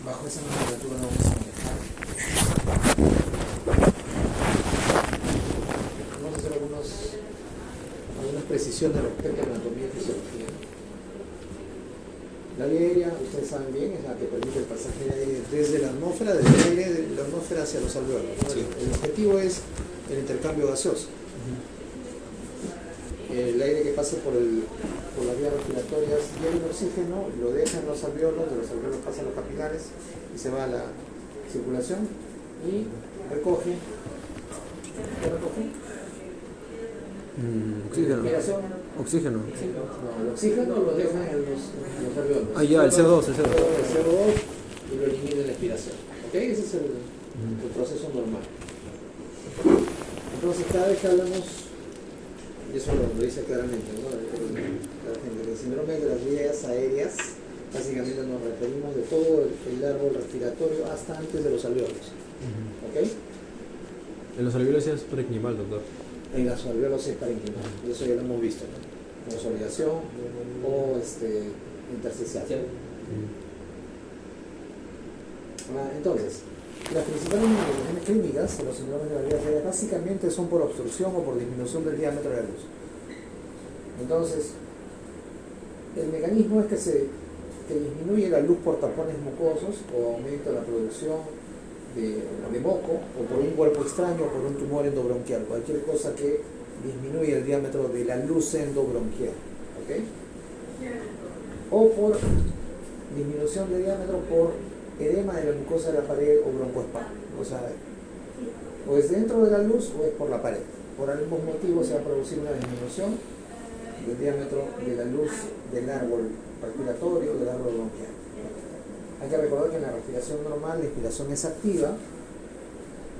bajo esa nomenclatura no vamos a manejar. Vamos a hacer algunas precisiones respecto a la anatomía y fisiología. La vía aérea, ustedes saben bien, es la que permite el pasaje de aire desde la atmósfera, desde el aire de la atmósfera hacia los alveolos, ¿no? Sí. El objetivo es el intercambio gaseoso. El aire que pasa por las vías respiratorias lleva el oxígeno, lo deja en los alveolos, de los alveolos pasan los capilares y se va a la circulación y recoge. ¿Qué recoge? Oxígeno. Respiración. Oxígeno. No, el oxígeno lo deja en los alveolos. Ah, ya, el CO2, el CO2. El CO2 y lo elimina en la expiración. ¿Ok? Ese es el proceso normal. Entonces, cada vez que hablamos, y eso lo dice claramente, ¿no? La gente, el síndrome de las vías aéreas, básicamente nos referimos de todo el árbol respiratorio hasta antes de los alveolos. ¿Ok? En los alveolos es parenchymal, doctor. En los alveolos es parenchymal, y eso ya lo hemos visto, ¿no? Consolidación o intersticial. Entonces, las principales manifestaciones clínicas de los síndromes de la vía aérea básicamente son por obstrucción o por disminución del diámetro de la luz. Entonces, el mecanismo es que disminuye la luz por tapones mucosos o aumenta la producción de moco o por un cuerpo extraño o por un tumor endobronquial, cualquier cosa que disminuye el diámetro de la luz endobronquial, ¿ok? O por disminución de diámetro por edema de la mucosa de la pared o broncoespasmo, o sea, o es dentro de la luz o es por la pared. Por algún motivo se va a producir una disminución del diámetro de la luz del árbol respiratorio o del árbol bronquial. Hay que recordar que en la respiración normal la inspiración es activa,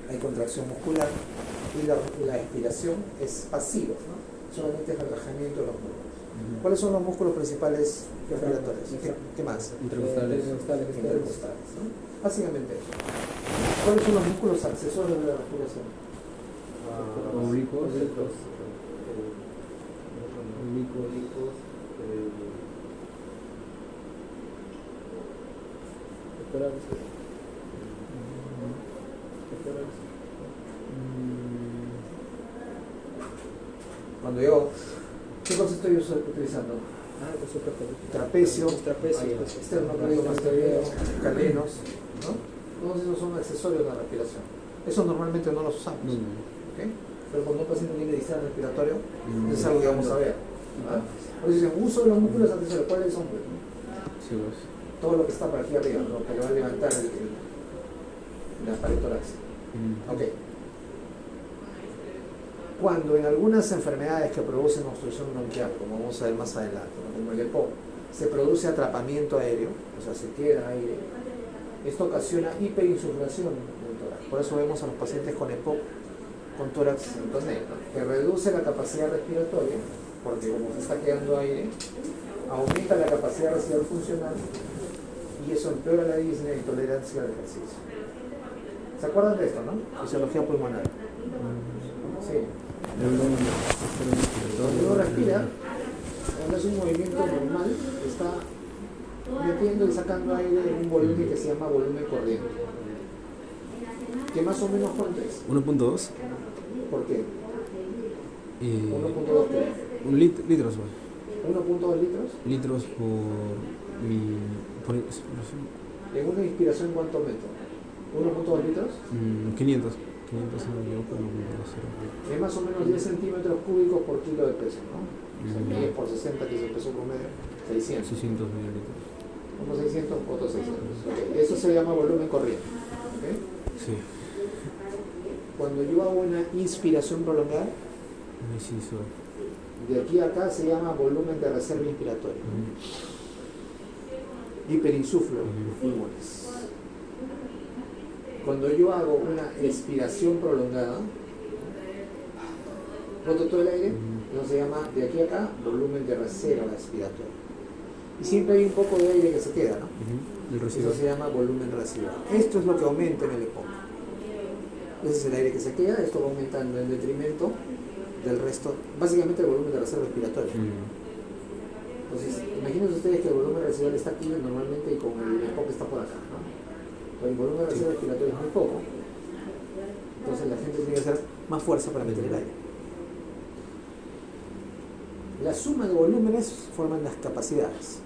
hay contracción muscular, y la expiración es pasiva, ¿no? Solamente es relajamiento de los músculos. ¿Cuáles son los músculos principales respiratorios? ¿Qué más? Intercostales. Intercostales, ¿no? Básicamente eso. ¿Cuáles son los músculos accesorios de la respiración? Oblicuos. Cuando yo, ¿qué cosa estoy utilizando? Trapecio, esternocleidomastoideo, calenos, ¿no? Todos esos son accesorios de la respiración. Eso normalmente no los usamos, ¿okay? Pero cuando un paciente tiene distrés respiratorio, es algo que vamos a ver. Entonces dicen, uso de los músculos accesorios, ¿cuáles son? Sí, pues. Todo lo que está por aquí arriba, lo que le va a levantar la pared torácica. Ok. Cuando en algunas enfermedades que producen obstrucción bronquial, como vamos a ver más adelante, ¿no? Como el EPOC, se produce atrapamiento aéreo, o sea, se queda aire, esto ocasiona hiperinsuflación del tórax. Por eso vemos a los pacientes con EPOC, con tórax negro, que reduce la capacidad respiratoria, porque como se está quedando aire, aumenta la capacidad residual funcional y eso empeora la disnea y tolerancia al ejercicio. ¿Se acuerdan de esto, no? Fisiología pulmonar. Sí. Cuando uno respira, cuando es un movimiento normal, está metiendo y sacando aire en un volumen que se llama volumen corriente. ¿Qué más o menos cuánto es? 1.2. ¿Por qué? 1.2 qué? Litros. 1.2 litros. Litros por expiración. En una inspiración, ¿cuánto meto? ¿1.2 litros? 500 no me equivoco, 1.2. Es más o menos 10 centímetros cúbicos por kilo de peso, ¿no? O sea, 10 por 60, que es el peso promedio, 600. 600 mililitros. Uno 600, otro 600. Okay. Eso se llama volumen corriente. ¿Okay? Sí. Cuando yo hago una inspiración prolongada, de aquí a acá se llama volumen de reserva inspiratoria. Hiperinsuflo los pulmones. Cuando yo hago una expiración prolongada, boto todo el aire, eso se llama de aquí a acá volumen de reserva expiratoria. Y siempre hay un poco de aire que se queda, ¿no? Eso se llama volumen residual. Esto es lo que aumenta en el EPOC. Ese es el aire que se queda, esto va aumentando en detrimento del resto, básicamente el volumen de reserva respiratoria. Entonces, imagínense ustedes que el volumen residual está aquí normalmente y con el EPOC está por acá, ¿no? el volumen de reserva respiratoria es muy poco, entonces la gente tiene que hacer más fuerza para meter el aire. La suma de volúmenes forman las capacidades.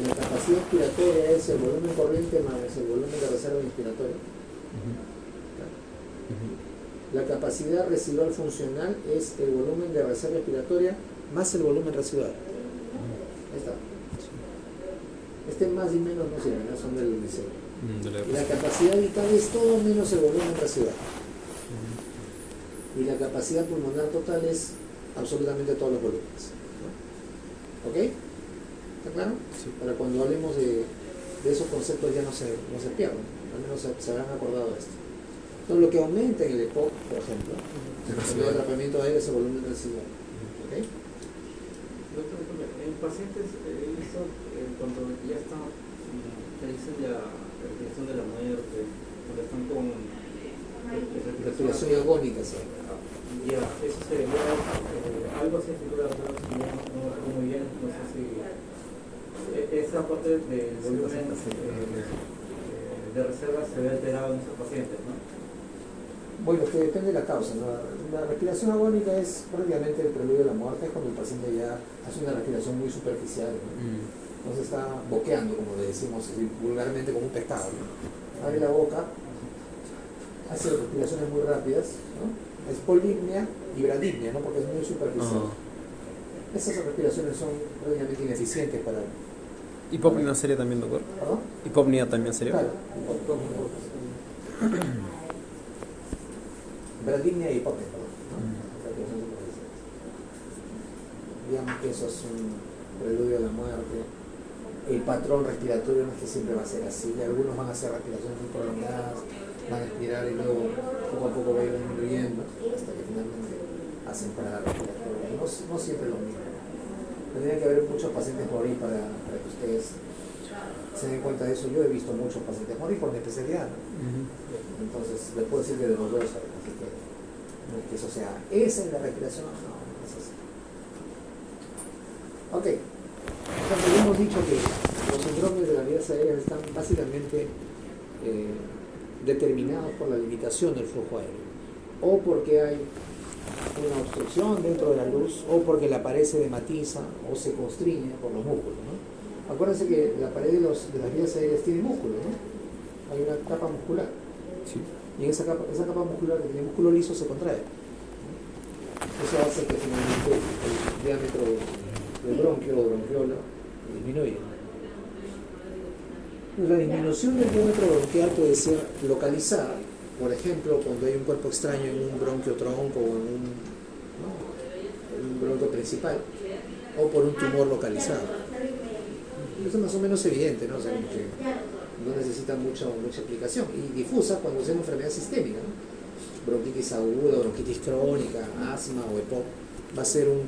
La capacidad inspiratoria es el volumen corriente más el volumen de reserva inspiratoria. La capacidad residual funcional es el volumen de reserva expiratoria más el volumen residual. Ahí está. Este más y menos no sirven, ¿no? Son del diseño. Y la capacidad vital es todo menos el volumen residual. Y la capacidad pulmonar total es absolutamente todos los volúmenes. ¿No? ¿Ok? ¿Está claro? Sí. Para cuando hablemos de esos conceptos ya no se pierden. Al menos se habrán acordado de esto. Entonces lo que aumenta en el EPOC, por ejemplo, el atrapamiento de aire es el volumen residual. ¿Ok? Doctor, en pacientes, esto, cuando ya están, te dicen la respiración de la muerte, cuando están con respiración agónica, sí. Ya, eso sería algo así, no recuerdo muy bien, no sé si esa parte del volumen de reserva se ve alterado en esos pacientes, ¿no? Bueno, que depende de la causa, ¿no? La respiración agónica es prácticamente el preludio de la muerte, es cuando el paciente ya hace una respiración muy superficial, ¿no? Entonces está boqueando, como le decimos así, vulgarmente, como un pescado, ¿no? Abre la boca, hace respiraciones muy rápidas, ¿no? Es polipnea y bradipnea, ¿no? Porque es muy superficial. Esas respiraciones son prácticamente ineficientes para... ¿Hipopnea sería también, doctor? ¿Perdón? ¿Hipopnea también sería? Claro, bradipnea y hipopnea, ¿no? Digamos que eso es un preludio a la muerte. El patrón respiratorio no es que siempre va a ser así. Algunos van a hacer respiraciones muy prolongadas, van a expirar y luego poco a poco va a ir disminuyendo hasta que finalmente hacen parada respiratoria. No siempre lo mismo. Tendría que haber muchos pacientes morir para que ustedes se den cuenta de eso. Yo he visto muchos pacientes morir por mi especialidad, ¿no? Entonces les puedo decir que de los dos, así que no es que eso sea esa es la respiración, no es así. Ok, entonces ya hemos dicho que los síndromes de las vías aéreas están básicamente determinados por la limitación del flujo aéreo, o porque hay una obstrucción dentro de la luz, o porque la pared se dematiza o se constriñe por los músculos, ¿no? Acuérdense que la pared de las vías aéreas tiene músculo, ¿no? Hay una capa muscular. Sí. Y esa capa muscular, que tiene músculo liso, se contrae. Eso hace que finalmente el diámetro del bronquio o bronquiola disminuya. La disminución del diámetro bronquial puede ser localizada, por ejemplo, cuando hay un cuerpo extraño en un bronquio tronco o en un bronquio principal, o por un tumor localizado. Eso es más o menos evidente, ¿no? O sea, que no necesita mucha explicación. Y difusa cuando sea una enfermedad sistémica, ¿no? Bronquitis aguda, bronquitis crónica, asma o EPOC, va a ser un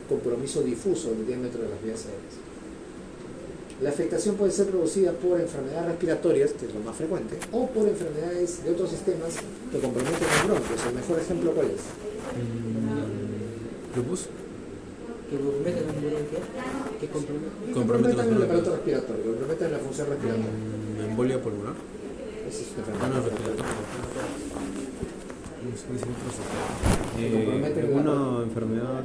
compromiso difuso del diámetro de las vías aéreas. La afectación puede ser producida por enfermedades respiratorias, que es lo más frecuente, o por enfermedades de otros sistemas que comprometen los bronquios. El mejor ejemplo, ¿cuál es? ¿Lupus? Que comprometen los bronquios, que comprometen el aparato respiratorio, comprometen la función respiratoria. ¿Embolia pulmonar? Esa es una enfermedad respiratoria. ¿Alguna enfermedad?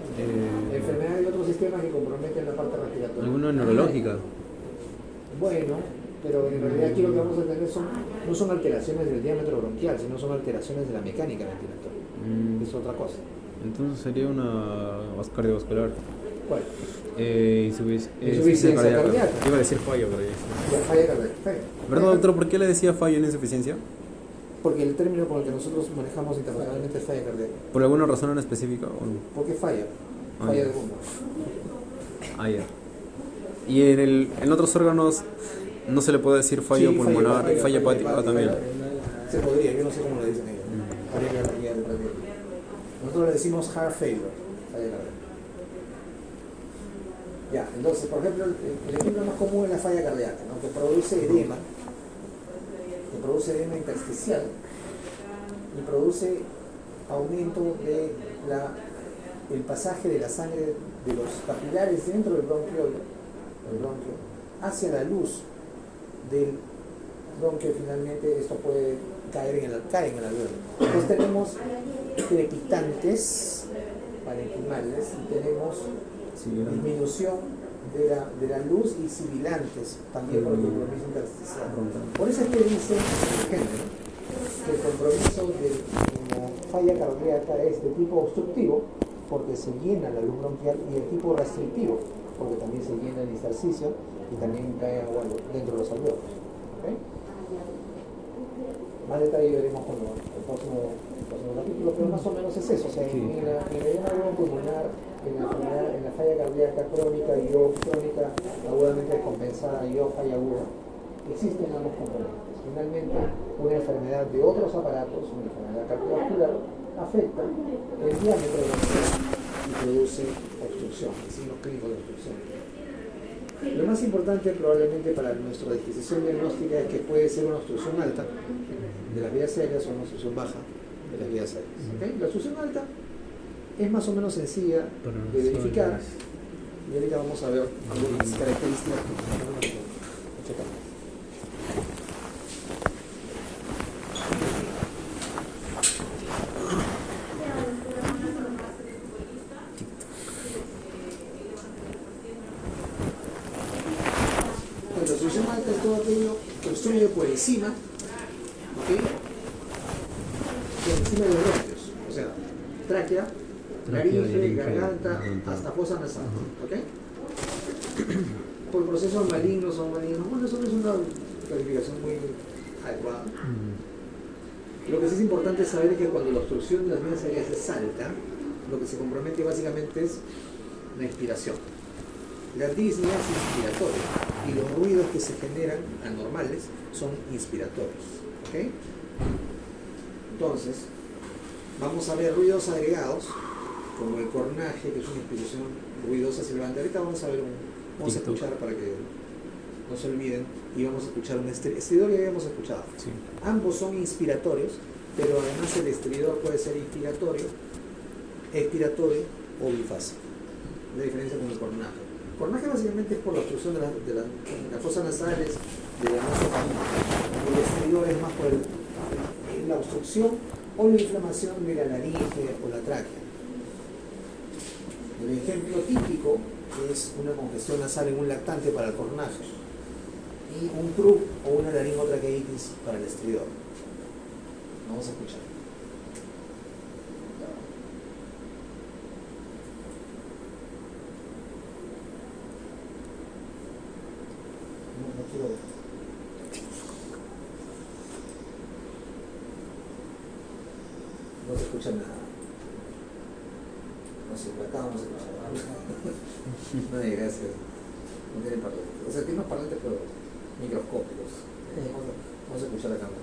Enfermedades de otros sistemas que comprometen la parte respiratoria. ¿Alguna neurológica? Bueno, pero en realidad aquí lo que vamos a tener no son alteraciones del diámetro bronquial, sino son alteraciones de la mecánica respiratoria. Es otra cosa. Entonces sería una cardiovascular. ¿Cuál? Insuficiencia cardíaca. Iba a decir fallo, pero ya. Falla cardíaca. ¿Verdad, doctor? ¿Por qué le decía fallo en insuficiencia? Porque el término con el que nosotros manejamos internacionalmente es falla cardíaca. ¿Por alguna razón en específica o no? Porque falla. Falla de bomba. Ah, ya. ¿Y en otros órganos no se le puede decir fallo pulmonar, falla hepática también? Se podría, yo no sé cómo le dicen ellos. Habría que guiar el radio. Nosotros le decimos heart failure, falla cardíaca. Ya, entonces, por ejemplo, el ejemplo más común es la falla cardíaca, ¿no? Que produce edema intersticial y produce aumento de el pasaje de la sangre de los capilares dentro del bronquio hacia la luz del donde finalmente esto puede caer en el alveolo. Entonces tenemos crepitantes parenquimales y tenemos disminución de la luz y sibilantes también por el compromiso intersticial. Por eso es que dice, por ejemplo, que el compromiso de la falla cardíaca es de tipo obstructivo porque se llena la luz bronquial y de tipo restrictivo porque también se llena el intersticio y también cae agua dentro de los alveolos. ¿Okay? Más detalle veremos con el próximo capítulo, pero más o menos es eso. O sea, en el edema pulmonar, en la falla cardíaca crónica y o crónica agudamente descompensada y o falla aguda, existen ambos componentes. Finalmente, una enfermedad de otros aparatos, una enfermedad cardiovascular, afecta el diámetro de la alveolo y produce obstrucción, signos clínicos de obstrucción. Lo más importante probablemente para nuestra disquisición diagnóstica es que puede ser una obstrucción alta de las vías aéreas o una obstrucción baja de las vías aéreas. ¿Okay? La obstrucción alta es más o menos sencilla de verificar y ahorita vamos a ver algunas características que checamos. La obstrucción alta es todo aquello que obstruye por encima, ¿okay? Por encima de los bronquios, o sea, tráquea, laringe, garganta, hasta fosa nasal, ¿ok? Por procesos malignos o malignos, bueno, eso no es una calificación muy adecuada. Lo que sí es importante saber es que cuando la obstrucción de las vías aéreas es alta, lo que se compromete básicamente es la inspiración. La disnea es inspiratoria y los ruidos que se generan anormales son inspiratorios. ¿Okay? Entonces, vamos a ver ruidos agregados, como el cornaje, que es una inspiración ruidosa silbante. Ahorita vamos a ver vamos a escuchar para que no se olviden, y vamos a escuchar un estridor que habíamos escuchado. Sí. Ambos son inspiratorios, pero además el estridor puede ser inspiratorio, expiratorio o bifásico. La diferencia con el cornaje. El cornaje básicamente es por la obstrucción de las fosas nasales, de la nasofaringe. El estridor es más por la obstrucción o la inflamación de la laringe o la tráquea. El ejemplo típico es una congestión nasal en un lactante para el cornaje y un croup o una laringotraqueitis para el estridor. Vamos a escuchar. No quiero ver. No se escucha nada. No sé, acá vamos a escuchar. No, gracias. No tienen parlantes. O sea, tiene unos parlantes pero microscópicos. Vamos a escuchar la cámara.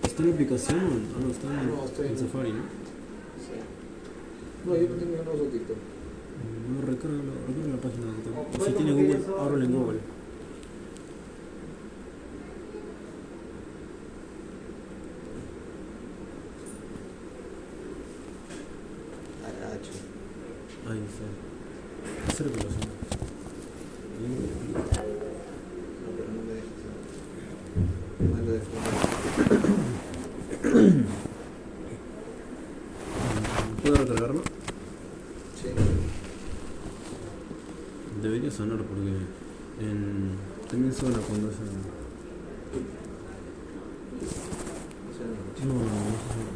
¿Está en la aplicación o no? Está No, estoy en Safari, ¿no? Sí. No, yo no tengo un uso TikTok. No, recarga la página de TikTok. Bueno, Si tiene porque Google, eso- ábrelo en Google. Aracho. Ahí está. Hacer aplicación. No, pero no me dejes. No me lo dejes. ¿Puedo recargarlo? Sí. Debería sonar porque también suena cuando es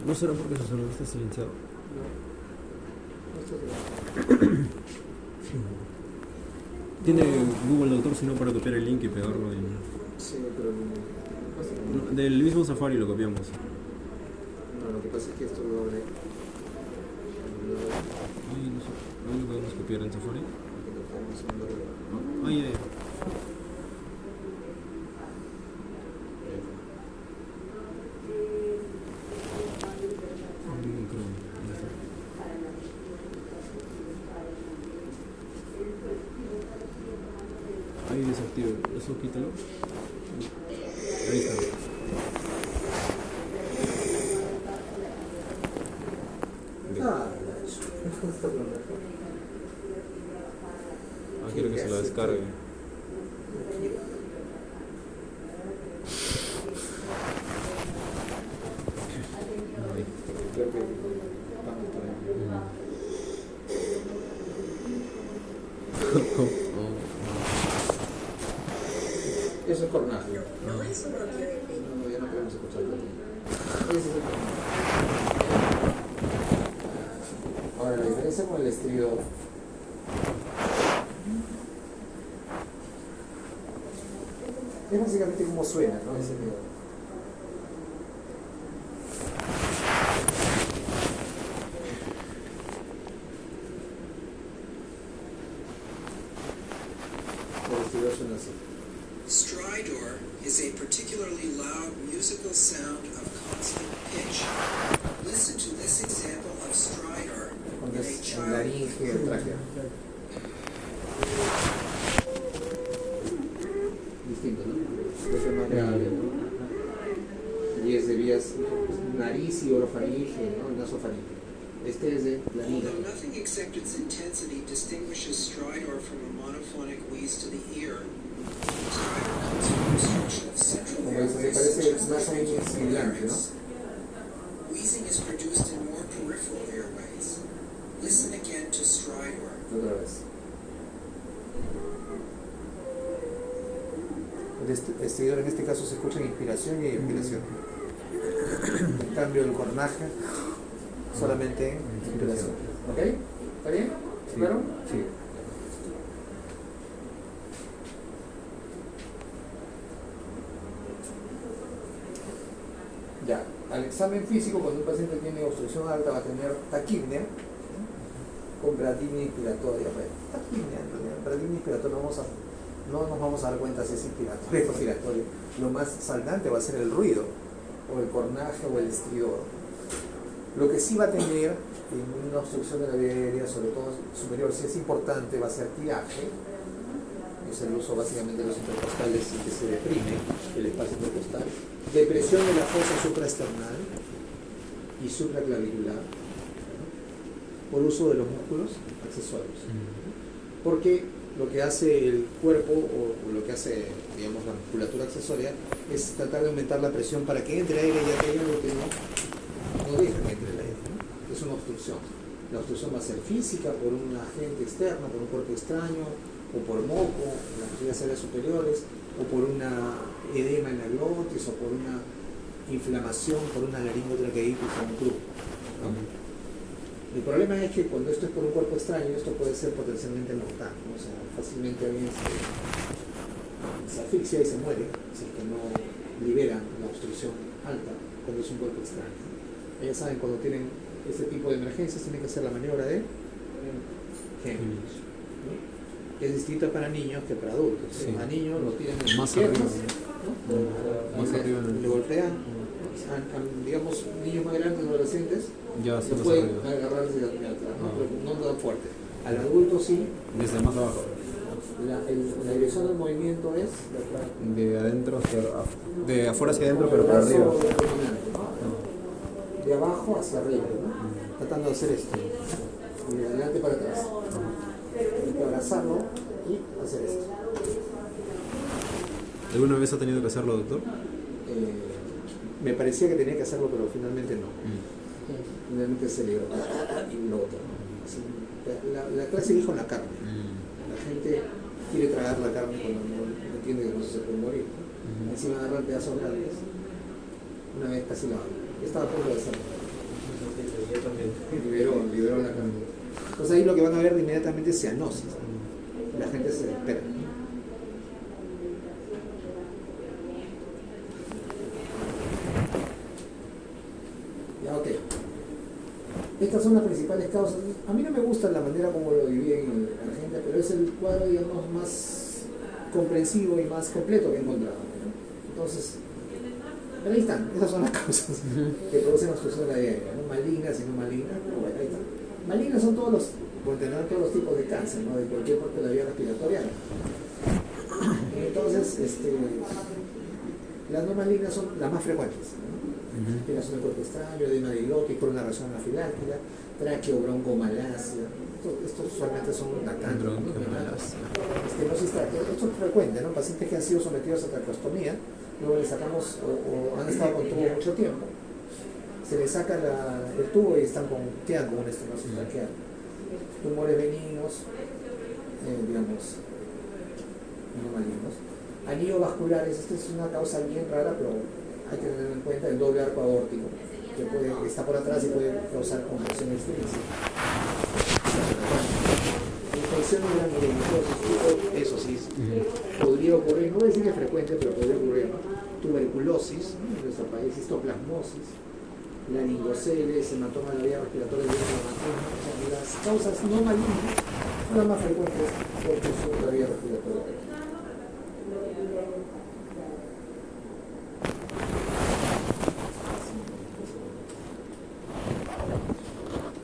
no será porque eso solo está silenciado. Tiene Google Doctor sino para copiar el link y pegarlo Sí, pero del mismo Safari lo copiamos. no, lo que pasa es que esto lo abre. Ahí no sé, ahí lo podemos copiar en Safari. Ahí, ahí. Ahí desactiva, eso quítalo. Ahí está. Quiero que se lo descargue. Creo que vamos por ahí. Eso es cornaje. No, ya no podemos escuchar. Ese es el cornaje. Ahora, la diferencia con el estridor es básicamente cómo suena, ¿no? Ese miedo. El estridor suena así. Stridor is a particularly loud musical sound of constant pitch. Listen to this example of stridor Cuando in a es el child. laringe, el tráqueo. Distinto, ¿no? Este es más grave, ¿no? Y es de vías nariz y orofaringe, ¿no? Nasofaringe. Este es de laringe. Although nothing except its intensity distinguishes stridor from a monophonic wheeze to the ear, stridor comes from obstruction of central Como dice, se airways parece as más a un well as sibilante, ¿no? larynx. Wheezing is produced in more peripheral airways. Listen again to stridor. Otra vez. El estridor en este caso se escucha en inspiración y expiración. En cambio el cornaje solamente en inspiración. ¿Ok? ¿Está bien? ¿Claro? Sí. Ya, al examen físico, cuando un paciente tiene obstrucción alta, va a tener taquipnea con bradypnea inspiratoria. Taquipnea, en realidad, bradypnea inspiratoria no nos vamos a dar cuenta si es inspiratoria o expiratoria. Lo más saltante va a ser el ruido, o el cornaje, o el estridor. Lo que sí va a tener en una obstrucción de la vía aérea, sobre todo superior, si es importante, va a ser tiraje. Es el uso básicamente de los intercostales y que se deprime el espacio intercostal. Depresión de la fosa supraesternal y supraclavicular, ¿no? Por uso de los músculos accesorios. Porque lo que hace el cuerpo, o lo que hace, digamos, la musculatura accesoria, es tratar de aumentar la presión para que entre aire, y aquello lo que no deja que entre el aire, ¿no? Es una obstrucción. La obstrucción va a ser física, por un agente externo, por un cuerpo extraño, o por moco en las vías aéreas superiores, o por una edema en la glotis, o por una inflamación, por una laringotraqueitis o un club, ¿no? El problema es que cuando esto es por un cuerpo extraño, esto puede ser potencialmente mortal, ¿no? O sea, fácilmente alguien se asfixia y se muere si es que no liberan la obstrucción alta cuando es un cuerpo extraño, ¿no? Ya saben, cuando tienen este tipo de emergencias tienen que hacer la maniobra de Hemlich, ¿no? Que es distinta para niños que para adultos. Sí. A niños lo tiran en Más piernas, arriba. ¿no? Más Y arriba. le golpean, digamos, niños más grandes, adolescentes, Ya, se sí, más pueden arriba. agarrar desde atrás, ¿no? Ah. Pero no tan fuerte. Al adulto sí, Desde más abajo. la dirección del movimiento es De adentro hacia de afuera hacia adentro, pero para brazo arriba. dominante, ¿no? De abajo hacia arriba, ¿no? Tratando de hacer esto. Y de adelante para atrás. Hay que abrazarlo y hacer esto. ¿Alguna vez ha tenido que hacerlo, doctor? Me parecía que tenía que hacerlo, pero finalmente no. generalmente se le y lo otro. Así, la clase dijo la carne. La gente quiere tragar la carne cuando no entiende que no se puede morir. Encima agarran pedazos grandes. Una vez casi la estaba a punto de hacerlo. Liberó la carne. Entonces ahí lo que van a ver inmediatamente es cianosis. La gente se desespera. Ya, ok. Estas son las principales causas. A mí no me gusta la manera como lo dividen la gente, pero es el cuadro, digamos, más comprensivo y más completo que he encontrado, ¿no? Entonces, pero ahí están, esas son las causas que producen obstrucción de la vía aérea, ¿no? Malignas y no malignas, pero bueno, ahí están. Malignas son todos los, por tener todos los tipos de cáncer, ¿no? De cualquier parte de la vía respiratoria. Entonces, las no malignas son las más frecuentes, ¿no? Aspiración del cuerpo extraño, edema diglótico, una reacción anafiláctica, traqueobroncomalacia. Estos usualmente son lactantes. Estenosis traqueal, esto es frecuente, ¿no? Pacientes que han sido sometidos a traqueostomía, luego les sacamos o han estado con tubo mucho tiempo, se les saca el tubo y quedan con una estenosis traqueal. Tumores benignos, digamos, no malignos. Anillos vasculares, esta es una causa bien rara, pero hay que tener en cuenta el doble arco aórtico, que está por atrás y puede causar conmoción extensa. Infecciones granulomatosis, eso sí, podría ocurrir, no voy a decir que es frecuente, pero podría ocurrir. Tuberculosis, ¿no? En nuestro país, histoplasmosis, laringoceles, hematoma de la vía respiratoria, las causas no malignas son las más frecuentes por obstrucción de la vía respiratoria.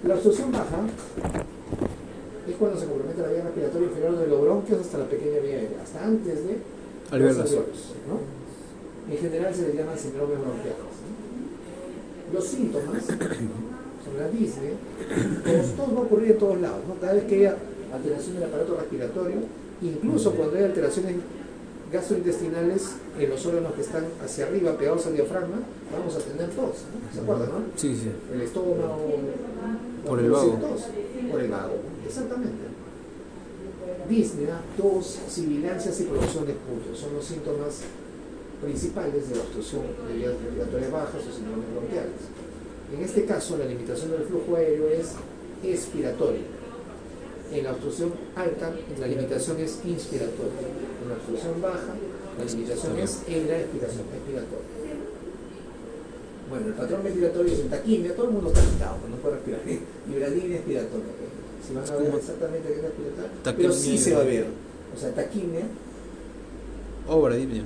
La obstrucción baja es cuando se compromete la vía respiratoria inferior de los bronquios hasta la pequeña vía aérea, hasta antes de los alveolos, ¿no? En general se les llama síndromes bronquiales, ¿no? Los síntomas son la disnea, todos va a ocurrir en todos lados, ¿no? Cada vez que haya alteración del aparato respiratorio, incluso cuando hay alteraciones gastrointestinales en los órganos que están hacia arriba, pegados al diafragma, vamos a tener tos, ¿no? ¿Se acuerdan, no? Sí, sí. El estómago, por el vago. Por el vago, exactamente. Disnea, tos, sibilancias y producción de esputos son los síntomas principales de la obstrucción de vías respiratorias bajas o síndromes bronquiales. En este caso, la limitación del flujo aéreo es expiratoria. En la obstrucción alta, la limitación es inspiratoria. En la obstrucción baja, la limitación es en la expiratoria. Bueno, el patrón respiratorio es en taquimia, todo el mundo está agitado, no puede respirar. Y bradimia expiratoria. Si van a ver exactamente qué es la expiratoria, pero sí se va a ver. O sea, taquimia. O bradipnia.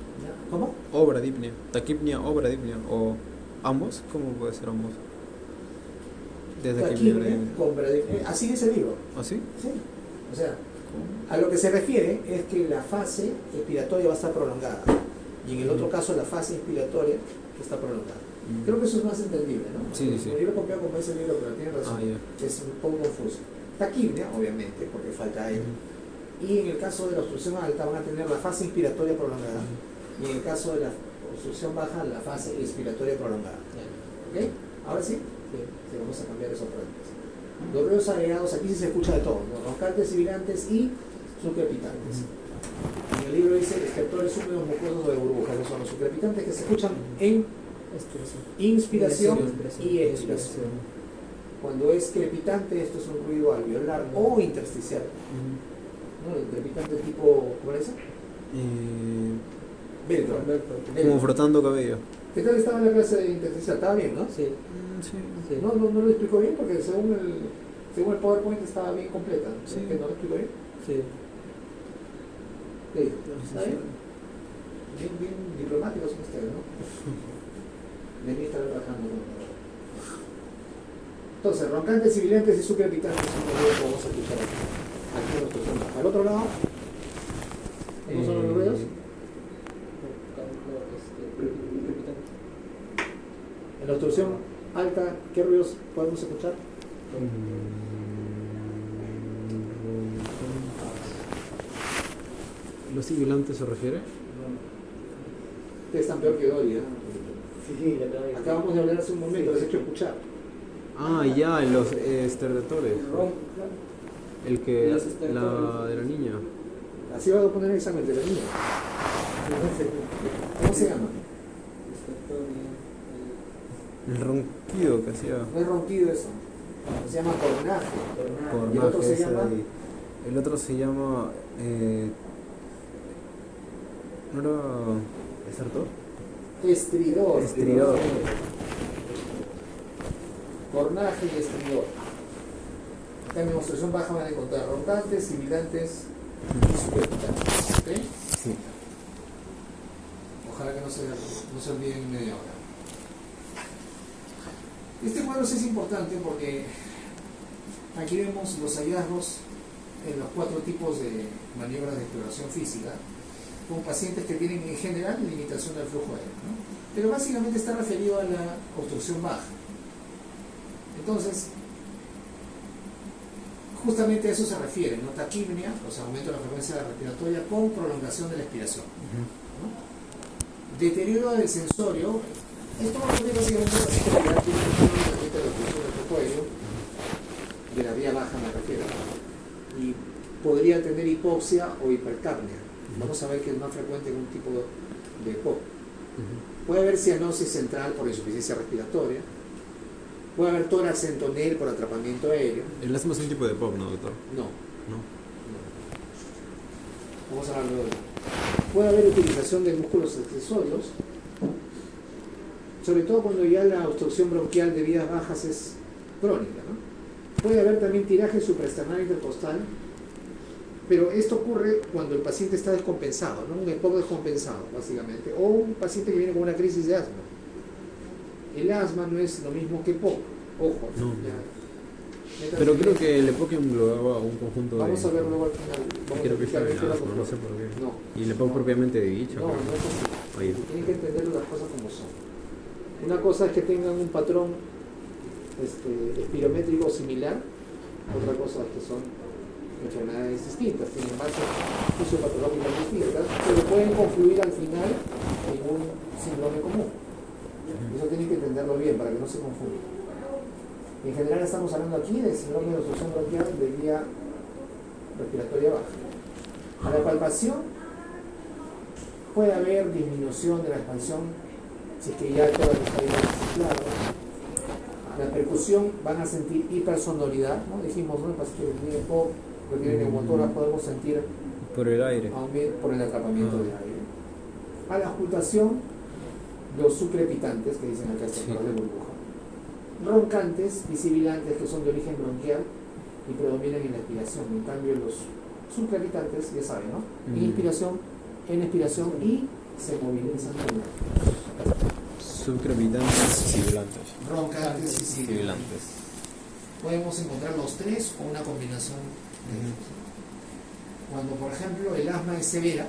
¿Cómo? O bradipnia. Taquipnia o bradipnia. O ambos. ¿Cómo puede ser ambos? Desde taquimia con bradipnia. Así dice el libro. ¿Ah, sí? Sí. O sea, a lo que se refiere es que la fase expiratoria va a estar prolongada. Y en el otro caso, la fase inspiratoria está prolongada. Creo que eso es más entendible, ¿no? Sí, sí. Yo lo copié como ese libro, pero tiene razón. Es un poco confuso. Taquipnia, obviamente, porque falta aire. Y en el caso de la obstrucción alta van a tener la fase inspiratoria prolongada. Y en el caso de la obstrucción baja, la fase expiratoria prolongada. ¿Ok? ¿Ahora sí? Sí, vamos a cambiar esos parámetros. Los ruidos agregados, aquí sí se escucha de todo, ¿no? Roncantes, sibilantes y sucrepitantes. En el libro dice estertores húmedos, mucosos o de burbujas. Esos son los sucrepitantes que se escuchan en inspiración y expiración. Cuando es crepitante, esto es un ruido alveolar o intersticial. ¿No? El crepitante tipo, ¿cómo era eso? Velcro. Como frotando cabello. ¿Qué tal estaba en la clase de intersticial? ¿Estaba bien, no? Sí. Sí. No lo explicó bien porque según el PowerPoint estaba bien completa. ¿Sí? ¿Que no lo explicó bien? Sí. ¿Está bien? Bien diplomáticos son ustedes, ¿no? De mí estar trabajando. Entonces, roncantes, sibilantes y sucrepitantes son los ruidos que vamos a escuchar aquí en nuestro sonido. Al otro lado, ¿cómo son los ruidos? En la obstrucción alta, ¿qué ruidos podemos escuchar? ¿Los sibilantes se refiere? Ustedes están peor que Dolly, ¿eh? Sí, la acabo de Acabamos de hablar hace un momento, les he hecho escuchar. Ah, ya, los estertores. Ron, El que. Los estertores. La de la niña. así va a poner el examen de la niña. ¿Cómo se llama? El ronquido que hacía. No es ronquido eso. Se llama cornaje. Cornaje, ¿Y el otro se ese llama? de ahí. El otro se llama. ¿No era. ¿Estertor? Estridor. Estridor. Cornaje y estridor. Acá en demostración baja van a encontrar roncantes, sibilantes y superpitantes. ¿Ok? Sí. Ojalá que no se olviden media hora. Este cuadro sí es importante porque aquí vemos los hallazgos en los 4 tipos de maniobras de exploración física con pacientes que tienen en general limitación del flujo aéreo, ¿no? Pero básicamente está referido a la obstrucción baja. Entonces, justamente a eso se refiere, ¿no? Taquipnea, o sea, aumento de la frecuencia respiratoria con prolongación de la expiración, ¿no? Deterioro del sensorio. Esto va a poner básicamente la sexualidad que tiene de la obstrucción del flujo aéreo, de la vía baja me refiero, y podría tener hipoxia o hipercapnia. Vamos a ver que es más frecuente en un tipo de EPOC. Puede haber cianosis central por insuficiencia respiratoria, puede haber tórax en tonel por atrapamiento aéreo. El asma es un tipo de pop, ¿no, doctor? No, No. vamos a hablar luego. Puede haber utilización de músculos accesorios, sobre todo cuando ya la obstrucción bronquial de vías bajas es crónica, ¿no? Puede haber también tiraje supraesternal intercostal, pero esto ocurre cuando el paciente está descompensado, ¿no? Un EPOC descompensado, básicamente, o un paciente que viene con una crisis de asma. El asma no es lo mismo que EPOC, ojo. No. Ya. Pero creo que el EPOC englobaba un conjunto Vamos de. a ver luego al final. Vamos Creo a que explicar estaba bien qué en es la asma, no sé control. por qué. No. Y el EPOC propiamente de dicho. No, no es así. Oye. Tienen que entender las cosas como son. Una cosa es que tengan un patrón espirométrico similar, otra cosa es que son enfermedades distintas, tienen bases fisiopatológicas distintas, pero pueden confluir al final en un síndrome común. Eso tienen que entenderlo bien para que no se confunda. En general estamos hablando aquí del síndrome de obstrucción bronquial de vía respiratoria baja. A la palpación puede haber disminución de la expansión si es que ya toda la está ciclada. La percusión van a sentir hipersonoridad, ¿no? Dijimos, ¿no? El paciente que tiene POC, que tiene neumotora, podemos sentir Por el aire. por el atrapamiento de aire. A la ocultación, los sucrepitantes, que dicen acá estos de burbuja. Roncantes y sibilantes, que son de origen bronquial y predominan en la expiración. En cambio, los sucrepitantes, ya saben, ¿no? Inspiración, en expiración y se movilizan con Subcrepitantes y sibilantes. roncantes y sibilantes. Sibilantes. Podemos encontrar los tres o una combinación de ellos. Cuando, por ejemplo, el asma es severa,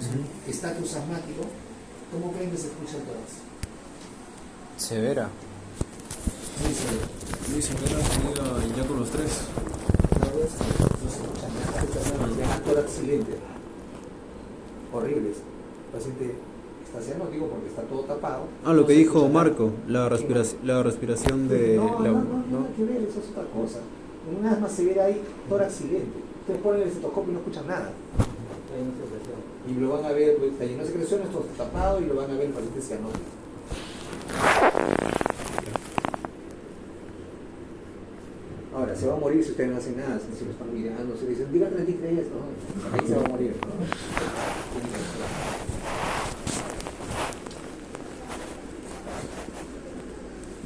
es un estatus asmático, ¿cómo creen que se escucha el tórax? Severa. Muy severo. Luis Severa ya con los tres. No se escucha nada, se llama tórax silente. Horribles. El paciente está cianótico porque está todo tapado. Ah, lo no que se dijo escucha nada. Marco, la respiración de. No, la, no, nada que ver, eso es otra cosa. En un asma severa hay tórax silente. Ustedes ponen el estetoscopio y no escuchan nada. Y lo van a ver, pues, está lleno de secreciones, todo está tapado y lo van a ver el paciente cianótico. Ahora, se va a morir si ustedes no hacen nada, si lo están mirando, si le dicen, dígame a ti crees, ¿no? Ahí se va a morir, ¿no?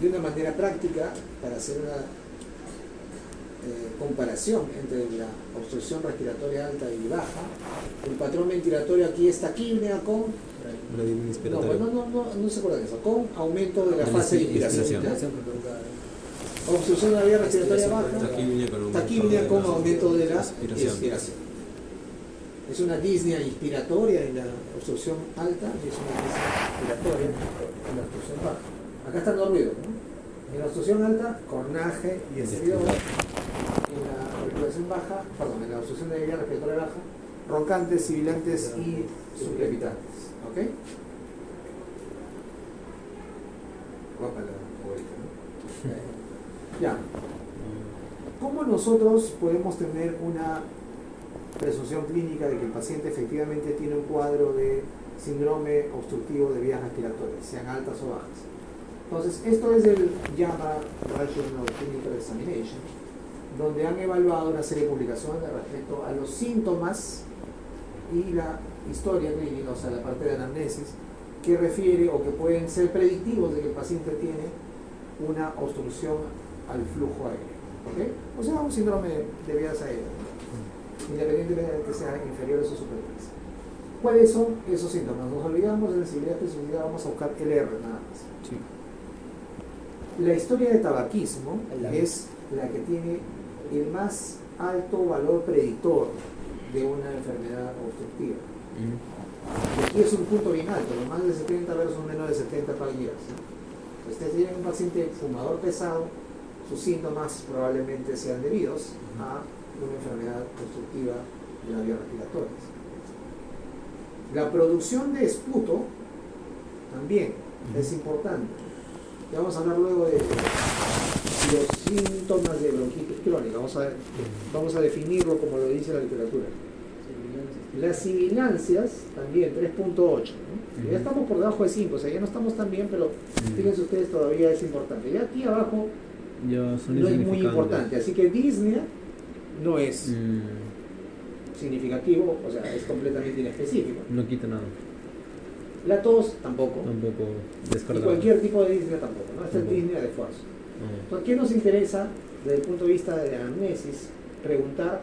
De una manera práctica, para hacer una comparación entre la obstrucción respiratoria alta y baja, el patrón ventilatorio aquí es taquipnea con no se acuerdan de eso, con aumento de la fase de inspiración. ¿Ya? Obstrucción de la vía respiratoria baja, taquipnea con aumento de la expiración. Es una disnea inspiratoria en la obstrucción alta y es una disnea inspiratoria en la obstrucción baja. Acá están los ruidos, ¿no? En la obstrucción alta, cornaje y estridor. En la respiración baja, perdón, en la obstrucción de la vía respiratoria baja, roncantes, sibilantes y subcrepitantes. ¿Ok? Guapa la abuelita, ¿no? Ya. ¿Cómo nosotros podemos tener una presunción clínica de que el paciente efectivamente tiene un cuadro de síndrome obstructivo de vías respiratorias, sean altas o bajas? Entonces, esto es el JAMA Rational Clinical Examination, donde han evaluado una serie de publicaciones respecto a los síntomas y la historia clínica, o sea, la parte de anamnesis, que refiere o que pueden ser predictivos de que el paciente tiene una obstrucción al flujo aéreo, ¿ok? O sea, un síndrome de vías aéreas, independientemente de que sean inferiores o superiores. ¿Cuáles son esos síntomas? Nos olvidamos de sensibilidad y especificidad, vamos a buscar LR nada más. Sí. La historia de tabaquismo es la que tiene el más alto valor predictor de una enfermedad obstructiva. Y aquí es un punto bien alto, los más de 70 versus menos de 70 palillas. ¿No? Ustedes tienen un paciente fumador pesado, sus síntomas probablemente sean debidos a una enfermedad obstructiva de las vías respiratorias. La producción de esputo también es importante. Ya vamos a hablar luego de los síntomas de bronquitis crónica. Vamos a definirlo como lo dice la literatura. Las sibilancias también, 3.8. ¿no? Ya estamos por debajo de 5, o sea, ya no estamos tan bien, pero fíjense ustedes, todavía es importante. Ya aquí abajo Ya son no es muy importante, así que disnea no es significativo, o sea, es completamente inespecífico. No quita nada. La tos tampoco. Tampoco Y descartado. cualquier tipo de disnea tampoco, ¿no? Esta es disnea de esfuerzo. Entonces, ¿qué nos interesa desde el punto de vista de la anamnesis? Preguntar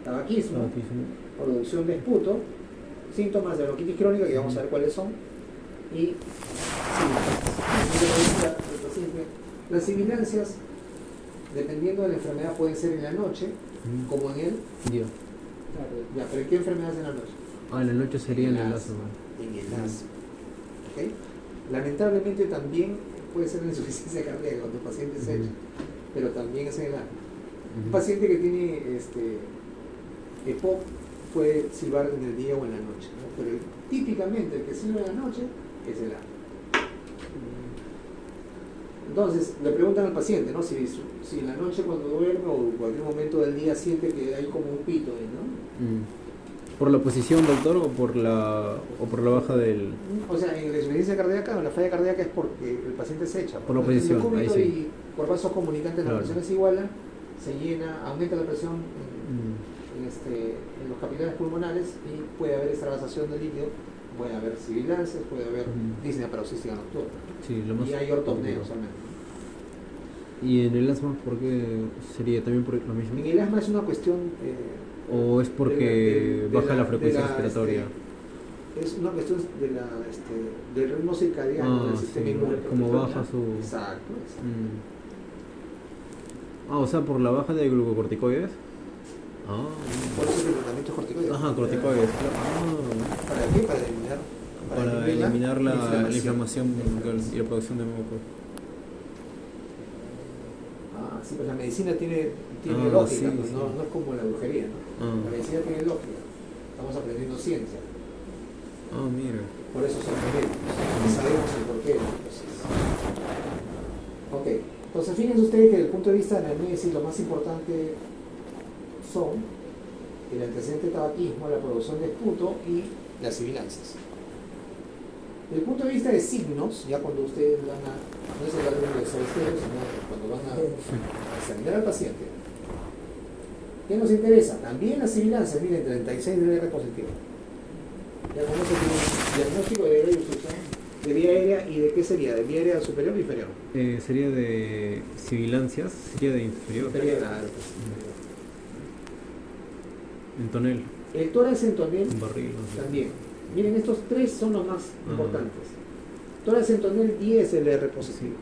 tabaquismo, producción de esputo, síntomas de bronquitis crónica, que vamos a ver cuáles son, y sibilancias. Las sibilancias, dependiendo de la enfermedad, pueden ser en la noche, como en el... Ya. Ya, pero ¿en qué enfermedad es en la noche? En la noche sería en el asma. En el asma. ¿Ok? Lamentablemente también puede ser en insuficiencia cardíaca cuando el paciente se echa, pero también es en el asma. Un paciente que tiene EPOC puede silbar en el día o en la noche, ¿no? Pero típicamente el que silba en la noche es el asma. Entonces, le preguntan al paciente, ¿no? Si en la noche cuando duerme o en cualquier momento del día siente que hay como un pito, ¿no? ¿Por la posición, doctor, o por la baja del...? O sea, en la insuficiencia cardíaca o en la falla cardíaca es porque el paciente se echa. Por la posición, ahí sí. Y por vasos comunicantes la presión es igual, se llena, aumenta la presión en los capilares pulmonares y puede haber extravasación de líquido, puede haber sibilancias, puede haber disnea paroxística nocturna. Sí, lo más... Y hay ortopneos al menos. ¿Y en el asma por qué sería también por lo mismo? En el asma es una cuestión... ¿O es porque baja la frecuencia respiratoria? Es una cuestión del ritmo circadiano del sistema inmune. Como baja su... Exacto. O sea, por la baja de glucocorticoides. Por eso el tratamiento es corticoide. Ajá, corticoides. Claro. ¿Para qué? Para eliminar la inflamación y la producción de moco. Sí, pues la medicina tiene lógica, sí, pues, sí. No es como la brujería, ¿no? La medicina tiene lógica. Estamos aprendiendo ciencia. Mira. Por eso somos médicos. Y sabemos el porqué de las cosas. Ok. Entonces, fíjense ustedes que desde el punto de vista de la anamnesis, lo más importante son el antecedente de tabaquismo, la producción de esputo y las sibilancias. Desde el punto de vista de signos, ya cuando ustedes van a, no es el orden de exhaustero, sino cuando van a examinar al paciente, ¿qué nos interesa? También las sibilancias, miren, 36 de R positivo. Ya con eso tiene un diagnóstico de aérea y obstrucción de vía aérea, ¿y de qué sería? ¿De vía aérea superior o inferior? Sería de sibilancias, sería de inferior. Inferior. En tonel. El tórax en tonel En barril. también. Miren, estos tres son los más importantes. Tórax en tonel 10 LR positivo.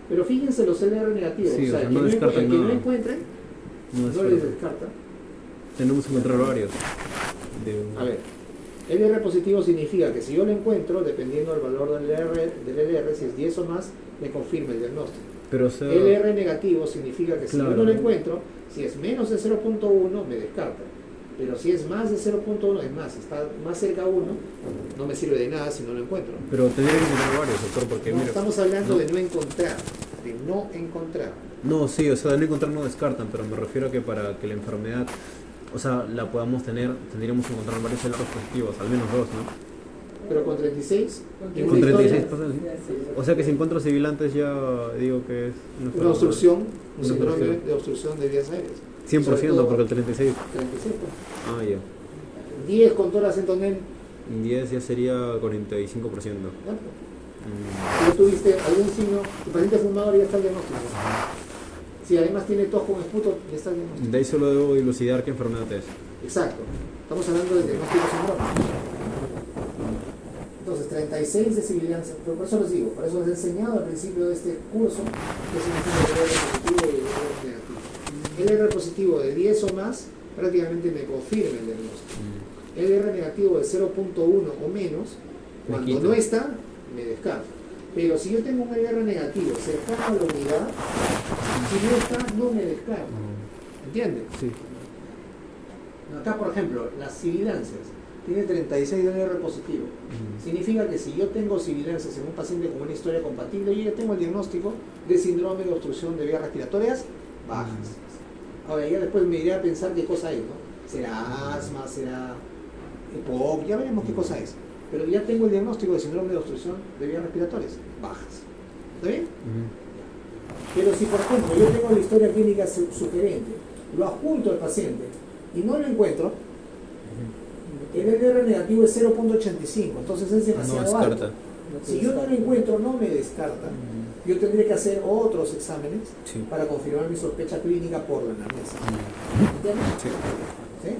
Pero fíjense los LR negativos. Sí, o sea, o sea, el no descartan que no nada. encuentren, no les descartan. descarta. Tenemos que encontrar varios. A ver, LR positivo significa que si yo lo encuentro, dependiendo del valor del LR, si es 10 o más, me confirma el diagnóstico. Pero, o sea, LR negativo significa que si claro, yo no lo encuentro, si es menos de 0.1, me descarta. Pero si es más de 0.1, es más, está más cerca a 1, no me sirve de nada si no lo encuentro. pero tendría que encontrar varios, doctor, porque No mira, estamos hablando no. de no encontrar. de no encontrar. No, sí, o sea, de no encontrar no descartan, pero me refiero a que para que la enfermedad, o sea, la podamos tener, tendríamos que encontrar varios celulares positivos, al menos dos, ¿no? Pero con 36, en Con una 36 historia, pasan, ¿sí? O sea que si encuentro sibilantes ya digo que es una obstrucción, un Una síndrome obstrucción. de obstrucción de vías aéreas. 100% Sobre todo, porque el 36. 36, pues. Ah, ya. 10 con toracentonel, En 10 ya sería 45%. ¿ya? Mm, Si no tuviste algún signo, tu paciente fumador ya está el diagnóstico. Si además tiene tos con esputo, ya está el diagnóstico. De ahí solo debo dilucidar qué enfermedad es. Exacto. Estamos hablando del diagnóstico sindrómico. Entonces, 36 de sibilancia, pero por eso les digo, por eso les he enseñado al principio de este curso que significa el R positivo y el R negativo. El R positivo de 10 o más prácticamente me confirma el diagnóstico. El R negativo de 0.1 o menos, Me cuando quita. no está, me descarto. Pero si yo tengo un R negativo cercano a la unidad, si no está, no me descarto. ¿Entiendes? Sí. Acá, por ejemplo, las sibilancias. Tiene 36 de R positivo. Significa que si yo tengo sibilancias en un paciente con una historia compatible, yo ya tengo el diagnóstico de síndrome de obstrucción de vías respiratorias bajas. Ahora, ya después me iré a pensar qué cosa es, ¿no? ¿Será asma? ¿Será EPOC? Ya veremos qué cosa es. Pero ya tengo el diagnóstico de síndrome de obstrucción de vías respiratorias bajas. ¿Está bien? Pero si, por ejemplo, yo tengo la historia clínica sugerente, lo adjunto al paciente y no lo encuentro, el R negativo es 0.85, entonces es No demasiado alto. descarta. Si yo no lo encuentro, no me descarta. Yo tendré que hacer otros exámenes Sí. para confirmar mi sospecha clínica por la anamnesis. ¿Entiendes? Sí. ¿Sí?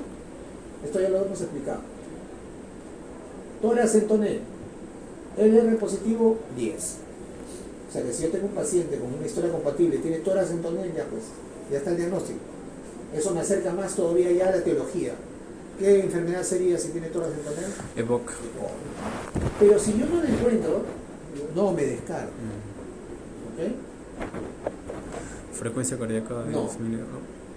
Esto ya lo hemos explicado. Toracentonel, LR positivo 10. O sea que si yo tengo un paciente con una historia compatible y tiene toracentonel, ya pues, ya está el diagnóstico. Eso me acerca más todavía ya a la etiología. ¿Qué enfermedad sería si tiene toracentonel? EPOC. Pero si yo no lo encuentro, no me descarto. ¿Ok? Frecuencia cardíaca No. disminuida.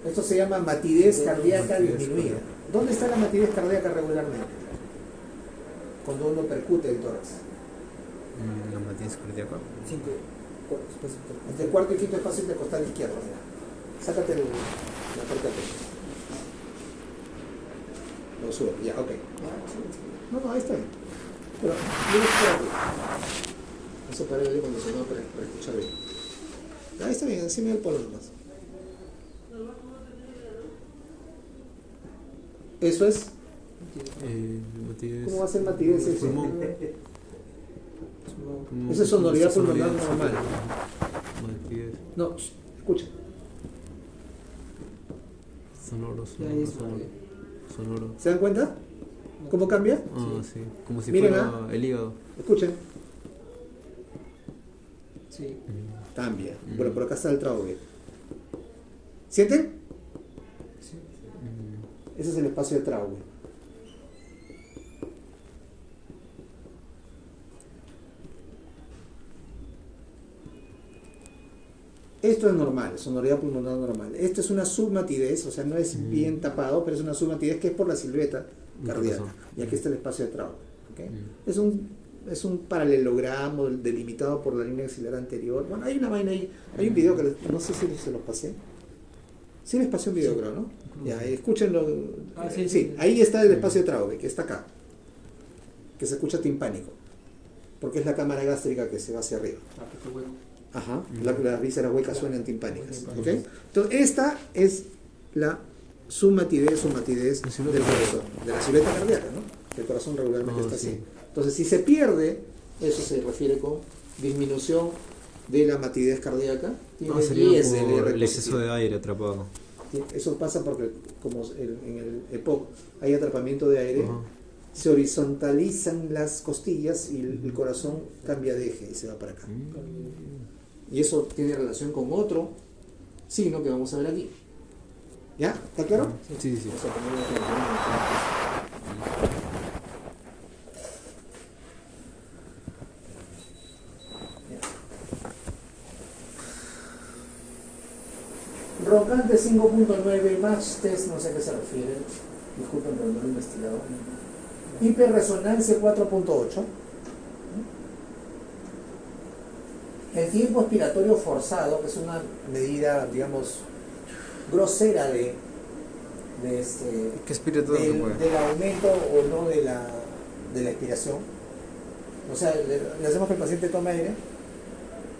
Esto se llama matidez cardíaca disminuida. ¿Dónde está la matidez cardíaca regularmente? Cuando uno percute el tórax. La matidez cardíaca. Entre el cuarto y quinto espacio intercostal izquierdo. Mira. Sácate la parte de pecho. Lo subo, ya, ok. No, ahí está bien. Pero, yo espérate. Eso para ver cuando se va para escuchar bien. Ahí está bien, encima del polo nomás. Eso es. Matidez. ¿Cómo va a ser matidez eso? Pulmón. Esa es sonoridad pulmonar normal. Matidez. No, escucha. Sonoro, sonoro. ¿Se dan cuenta? ¿Cómo cambia? Ah, sí. Como si Miren, fuera el hígado. Escuchen. Sí. Cambia. Bueno, por acá está el trago. ¿Sienten? Ese es el espacio de trago. Esto es normal, sonoridad pulmonar normal. Esto es una submatidez, o sea, no es bien tapado, pero es una submatidez que es por la silueta cardíaca. Y aquí está el espacio de trago. ¿Okay? Es un paralelogramo delimitado por la línea axilar anterior. Bueno, hay una vaina ahí, hay un video que no sé si se los pasé. Sí les pasé un video, creo, ¿no? Ya, escúchenlo. Sí, ahí está el espacio de trago, que está acá. Que se escucha timpánico. Porque es la cámara gástrica que se va hacia arriba. Ajá, las vísceras huecas suenan timpánicas. ¿Okay? Entonces, esta es la submatidez del corazón, de la silueta cardíaca, ¿no? El corazón regularmente está así. Entonces, si se pierde, eso se refiere con disminución de la matidez cardíaca. Tiene Sería 10 por LR el exceso positivo. de aire atrapado. Eso pasa porque, como en el EPOC hay atrapamiento de aire, Ajá. se horizontalizan las costillas y el corazón cambia de eje y se va para acá. Y eso tiene relación con otro signo que vamos a ver aquí. ¿Ya? ¿Está claro? Sí. Vamos a ponerlo aquí. Roncante 5.9, match test, no sé a qué se refiere. Disculpen, pero no lo he investigado. Hiperresonancia 4.8. El tiempo expiratorio forzado, que es una medida, digamos, grosera ¿Qué espíritu se puede? del aumento o no de la expiración. O sea, le hacemos que el paciente tome aire,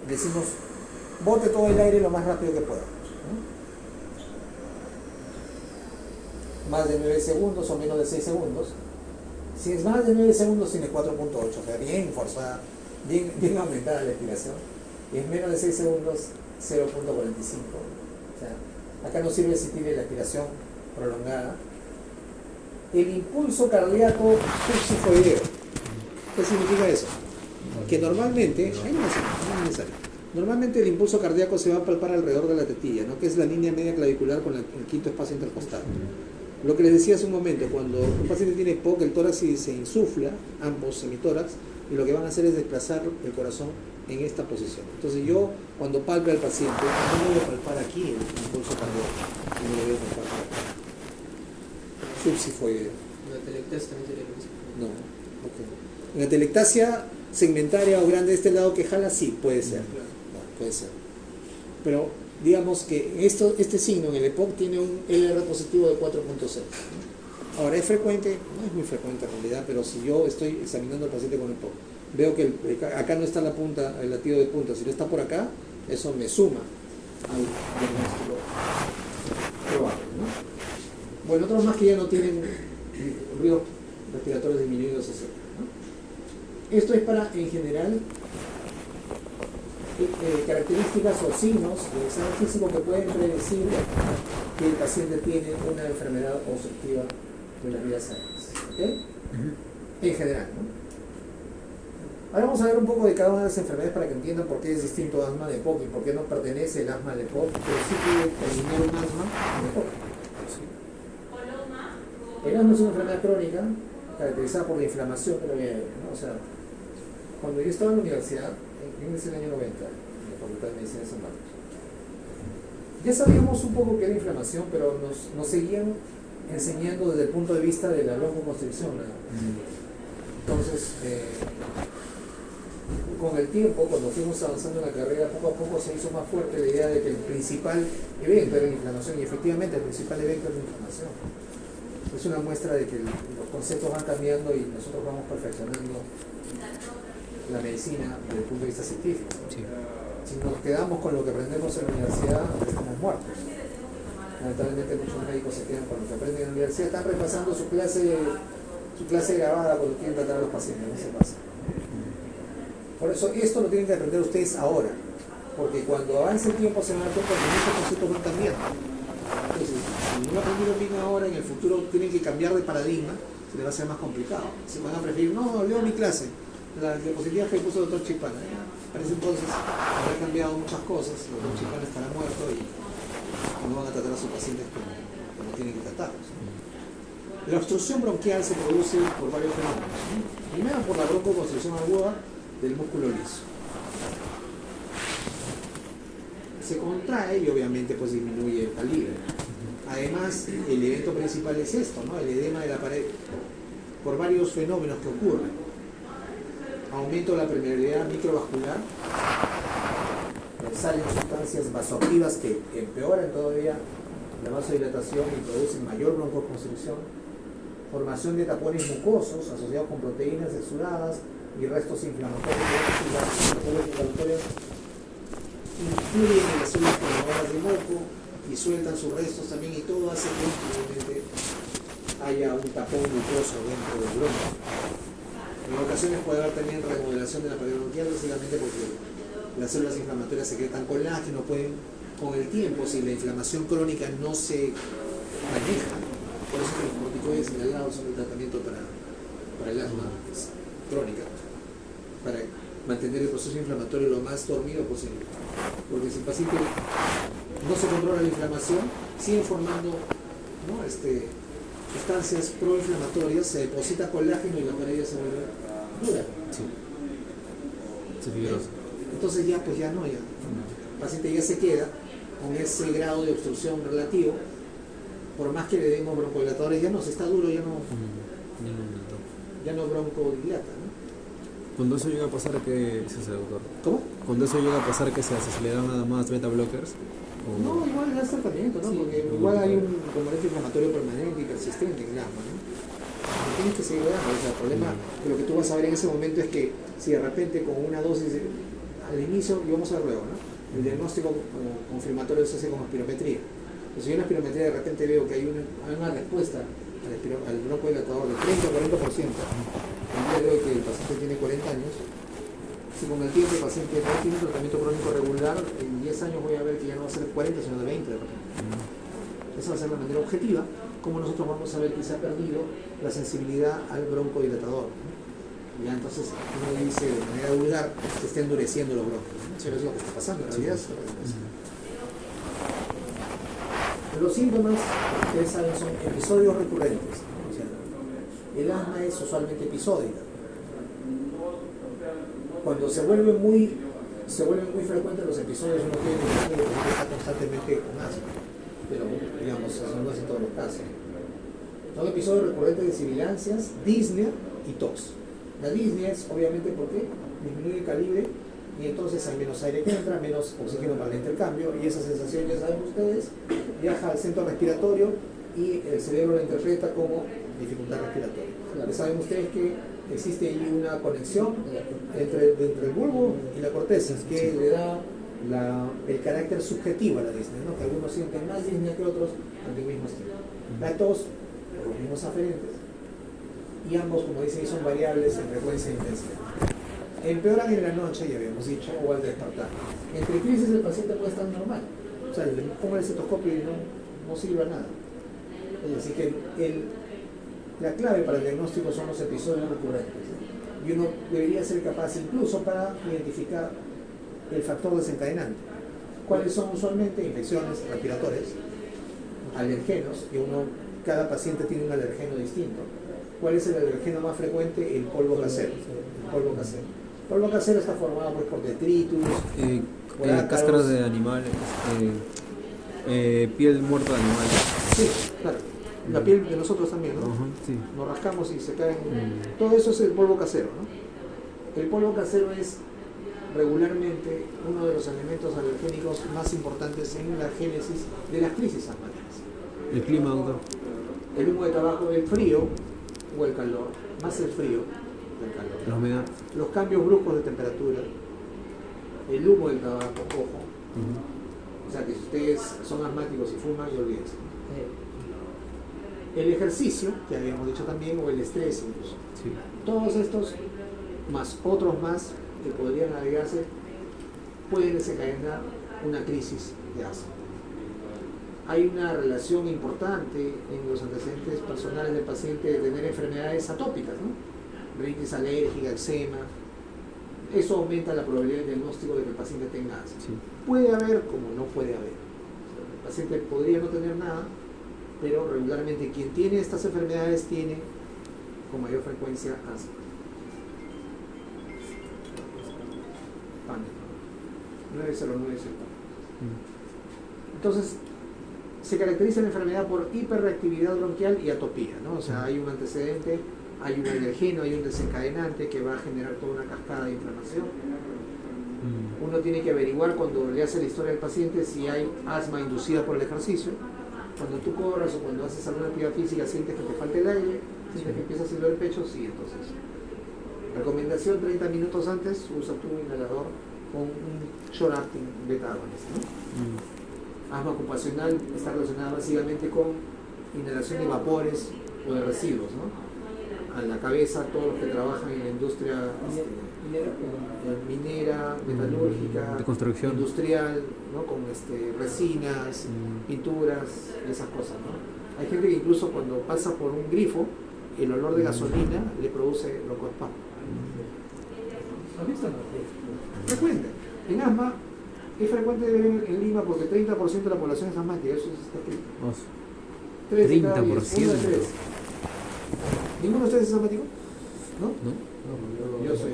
decimos, bote todo el aire lo más rápido que pueda, ¿no? Más de 9 segundos o menos de 6 segundos. Si es más de 9 segundos, tiene 4.8, o sea, bien forzada, bien aumentada la expiración. Y es menos de 6 segundos, 0.45. O sea, acá no sirve si tiene la expiración prolongada. El impulso cardíaco subsifoideo. ¿Qué significa eso? Que normalmente, no es necesario. Normalmente el impulso cardíaco se va a palpar alrededor de la tetilla, ¿no? Que es la línea media clavicular con el quinto espacio intercostal. Lo que les decía hace un momento, cuando un paciente tiene EPOC, el tórax se insufla, ambos semitórax, y lo que van a hacer es desplazar el corazón en esta posición. Entonces yo, cuando palpe al paciente, no le voy a palpar aquí el impulso cardíaco, sino le voy a palpar por acá. Subsifoideo. La telectasia también sería lo mismo. No, ok. En la telectasia segmentaria o grande de este lado que jala, sí, puede ser. No, puede ser. Pero digamos que este signo en el EPOC tiene un LR positivo de 4.6. Ahora, ¿es frecuente? No es muy frecuente en realidad, pero si yo estoy examinando al paciente con EPOC, veo que acá no está la punta, el latido de punta, si no está por acá, eso me suma al diagnóstico probable, ¿no? Bueno, otros más que ya no tienen ruidos respiratorios disminuidos, etc., ¿no? Esto es para, en general, características o signos del examen físico que pueden predecir que el paciente tiene una enfermedad obstructiva de las vías aéreas. ¿Okay? En general, ¿no? Ahora vamos a ver un poco de cada una de las enfermedades para que entiendan por qué es distinto asma de EPOC y por qué no pertenece el asma de EPOC, pero sí puede terminar un asma de EPOC. El asma es una enfermedad crónica caracterizada por la inflamación de la vía aérea, ¿no? O sea, cuando yo estaba en la universidad, en el año 90, en la Facultad de Medicina de San Marcos, ya sabíamos un poco qué era inflamación, pero nos seguían enseñando desde el punto de vista de la broncoconstricción, ¿no? Entonces, con el tiempo, cuando fuimos avanzando en la carrera, poco a poco se hizo más fuerte la idea de que el principal evento era la inflamación, y efectivamente el principal evento es la inflamación. Es una muestra de que los conceptos van cambiando y nosotros vamos perfeccionando la medicina desde el punto de vista científico. Sí. Si nos quedamos con lo que aprendemos en la universidad, estamos muertos. Lamentablemente muchos médicos se quedan con lo que aprenden en la universidad, están repasando su clase grabada cuando quieren tratar a los pacientes, no se pasa. Por eso esto lo tienen que aprender ustedes ahora, porque cuando avance el tiempo se van a dar cuenta que muchos conceptos van cambiando. Entonces, si no aprendieron bien ahora, en el futuro tienen que cambiar de paradigma, se les va a ser más complicado. Se van a preferir, no, leo mi clase, la diapositiva que puso el doctor Chipana. Parece entonces habrá cambiado muchas cosas, el doctor Chipana estará muerto y no van a tratar a sus pacientes como tienen que tratarlos. La obstrucción bronquial se produce por varios fenómenos. Primero por la broncoconstricción aguda del músculo liso. Se contrae y obviamente pues disminuye el calibre. Además, el evento principal es esto, ¿no? El edema de la pared, por varios fenómenos que ocurren. Aumento de la permeabilidad microvascular, salen sustancias vasoactivas que empeoran todavía la vasodilatación y producen mayor broncoconstricción, formación de tapones mucosos asociados con proteínas exudadas y restos inflamatorios influyen en las células formadoras de moco y sueltan sus restos también, y todo hace que obviamente haya un tapón mucoso dentro del bronco. En ocasiones puede haber también remodelación de la pared bronquial, básicamente porque las células inflamatorias secretan colágeno, pueden, con el tiempo, si la inflamación crónica no se maneja, por eso que los corticoides inhalados son el tratamiento para el asma crónica, para mantener el proceso inflamatorio lo más dormido posible. Porque si el paciente no se controla la inflamación, siguen formando, ¿no? Sustancias proinflamatorias, se deposita colágeno y la pared ya se vuelve dura. Sí. Se fibrosa. Entonces ya no. El paciente ya se queda con ese grado de obstrucción relativo, por más que le demos broncodilatadores, ya no, si está duro ya no broncodilata, ¿no? Cuando eso llega a pasar, ¿qué se hace, doctor? ¿Cómo? Cuando eso llega a pasar, ¿qué se hace? ¿Se le dan nada más beta blockers? No, igual es tratamiento, ¿no? Sí, Porque igual hay un componente inflamatorio permanente y persistente en el asma, ¿no? Lo tienes que seguir dando. O sea, el problema de lo que tú vas a ver en ese momento es que si de repente con una dosis al inicio, y vamos a ver luego, ¿no? El diagnóstico confirmatorio se hace con espirometría. Entonces, si yo en la espirometría de repente veo que hay una respuesta al broncodilatador del 30 o 40%, el día de hoy que el paciente tiene 40 años, si con el tiempo el paciente no tiene un tratamiento crónico regular, en 10 años voy a ver que ya no va a ser 40, sino de 20 de repente. Esa va a ser la manera objetiva, como nosotros vamos a ver que se ha perdido la sensibilidad al broncodilatador, ¿no? Ya entonces uno dice de manera vulgar, se está endureciendo los bronquios, ¿no? Eso es lo que está pasando, en realidad es lo que está pasando. Los síntomas, ustedes saben, son episodios recurrentes, ¿no? O sea, el asma es usualmente episódica. Cuando se vuelven muy frecuentes los episodios, uno tiene que estar constantemente con asma, pero digamos, eso no es en todos los casos. Son episodios recurrentes de sibilancias, disnea y tos. La disnea es obviamente porque disminuye el calibre y entonces hay menos aire que entra, menos oxígeno para el intercambio, y esa sensación, ya saben ustedes, viaja al centro respiratorio y el cerebro la interpreta como dificultad respiratoria. Ya saben ustedes que existe ahí una conexión entre el bulbo y la corteza, que le da el carácter subjetivo a la disnea, ¿no? Que algunos sienten más disnea que otros ante el mismo estímulo. La tos, por los mismos aferentes, y ambos, como dicen, son variables en frecuencia e intensidad. Empeoran en la noche, ya habíamos dicho, o al despertar. Entre crisis el paciente puede estar normal, o sea, le pongo el estetoscopio y no sirve a nada. Es decir, que la clave para el diagnóstico son los episodios recurrentes, ¿no? Y uno debería ser capaz incluso para identificar el factor desencadenante. ¿Cuáles son usualmente? Infecciones respiratorias, alergenos, y cada paciente tiene un alergeno distinto. ¿Cuál es el alergeno más frecuente? El polvo casero. El polvo casero. El polvo casero está formado pues, por detritus, por ácaros. Cáscaras de animales, piel muerta de animales. Sí, claro. La piel de nosotros también, ¿no? Sí. Nos rascamos y se caen. Todo eso es el polvo casero, ¿no? El polvo casero es regularmente uno de los elementos alergénicos más importantes en la génesis de las crisis asmáticas. El clima, doctor. El humo de tabaco, el frío o el calor, más el frío del calor. La humedad. Los cambios bruscos de temperatura, el humo del tabaco, ojo. O sea que si ustedes son asmáticos y fuman, ya olvídense. El ejercicio, que habíamos dicho también, o el estrés incluso. Sí. Todos estos, más otros más que podrían agregarse, pueden desencadenar una crisis de asma. Hay una relación importante en los antecedentes personales del paciente de tener enfermedades atópicas, ¿no? Rinitis alérgica, eczema. Eso aumenta la probabilidad de diagnóstico de que el paciente tenga asma. Sí. Puede haber como no puede haber. El paciente podría no tener nada, pero regularmente quien tiene estas enfermedades tiene con mayor frecuencia asma. Pánico. 909 es el pánico. Entonces, se caracteriza la enfermedad por hiperreactividad bronquial y atopía, ¿no? O sea, hay un antecedente, hay un alergeno, hay un desencadenante que va a generar toda una cascada de inflamación. Uno tiene que averiguar cuando le hace la historia al paciente si hay asma inducida por el ejercicio. Cuando tú corres o cuando haces alguna actividad física sientes que te falta el aire, sientes que empieza a sudar el pecho, sí, entonces. Recomendación: 30 minutos antes usa tu inhalador con un short acting beta agonist, ¿no? Asma ocupacional está relacionada básicamente con inhalación de vapores o de residuos, ¿no? A la cabeza, todos los que trabajan en la industria minera, metalúrgica, de construcción, industrial, ¿no? Con resinas, pinturas, esas cosas, ¿no? Hay gente que incluso cuando pasa por un grifo, el olor de gasolina le produce broncoespasmo. Frecuente. En asma es frecuente en Lima porque 30% de la población es asmática, eso está escrito. 3 de cada 10, 1 de 3. ¿Ninguno de ustedes es asmático? ¿No? No. Yo soy.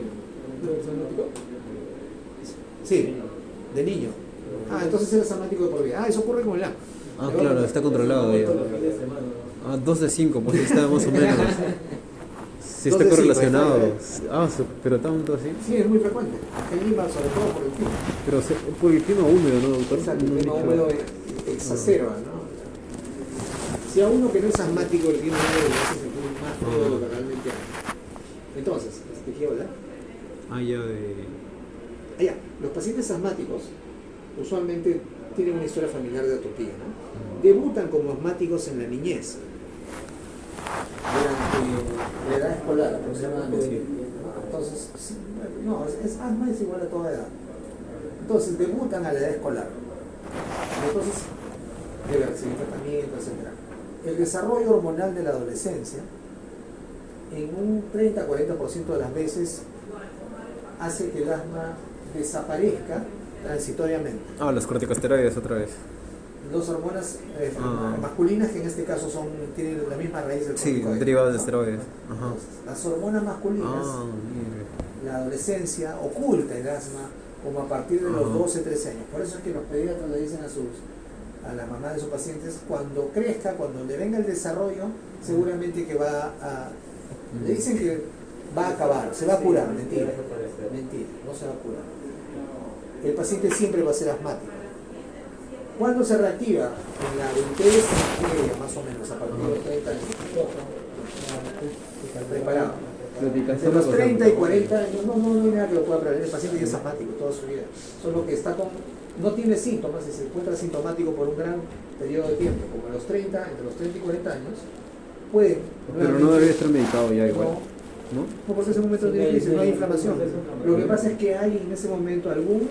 ¿Tú eres asmático? Sí, de niño. Ah, entonces eres asmático de por vida. Ah, eso ocurre con el asma. Ah, claro, está controlado ya. 2 de 5, pues está más o menos. Sí Dos está de cinco, correlacionado. está Pero tanto así. Sí, es muy frecuente. En Lima, sobre todo por el clima. Pero por el clima húmedo, ¿no, doctor? Exacto, el No han clima dicho- húmedo exacerba, ¿no? Si a uno que no es asmático, el clima húmedo le hace sentir más frío de lo que realmente hay. Entonces, ¿qué hablar? Ah, ya de... Allá, los pacientes asmáticos usualmente tienen una historia familiar de atopía, ¿no? Debutan como asmáticos en la niñez, durante la edad escolar aproximadamente. Sí. Entonces, sí, no, asma es igual a toda edad. Entonces, debutan a la edad escolar. Entonces, debe recibir tratamiento, etc. El desarrollo hormonal de la adolescencia, en un 30-40% de las veces, hace que el asma desaparezca transitoriamente. Ah, los corticosteroides otra vez. Dos hormonas masculinas, que en este caso tienen la misma raíz del Sí, corticoide, derivados de ¿no? esteroides. Ajá. Entonces, las hormonas masculinas, Mire. la adolescencia oculta el asma como a partir de los 12-13 años. Por eso es que los pediatras le dicen a la mamá de sus pacientes, cuando crezca, cuando le venga el desarrollo, seguramente que va a... Le dicen que va a acabar, se va a curar. Mentira, mentira, no se va a curar. El paciente siempre va a ser asmático. ¿Cuándo se reactiva? En la adultez media, más o menos, a partir de los 30 años. Preparado. De los 30 y 40 años, no hay nada que lo pueda prevenir. El paciente ya es asmático toda su vida. Solo que está no tiene síntomas y se encuentra sintomático por un gran periodo de tiempo, como a los 30, entre los 30 y 40 años, puede. Pero no debería estar medicado ya igual. No, ¿No? porque en ese momento tiene crisis, no hay inflamación. Lo que pasa es que hay en ese momento algún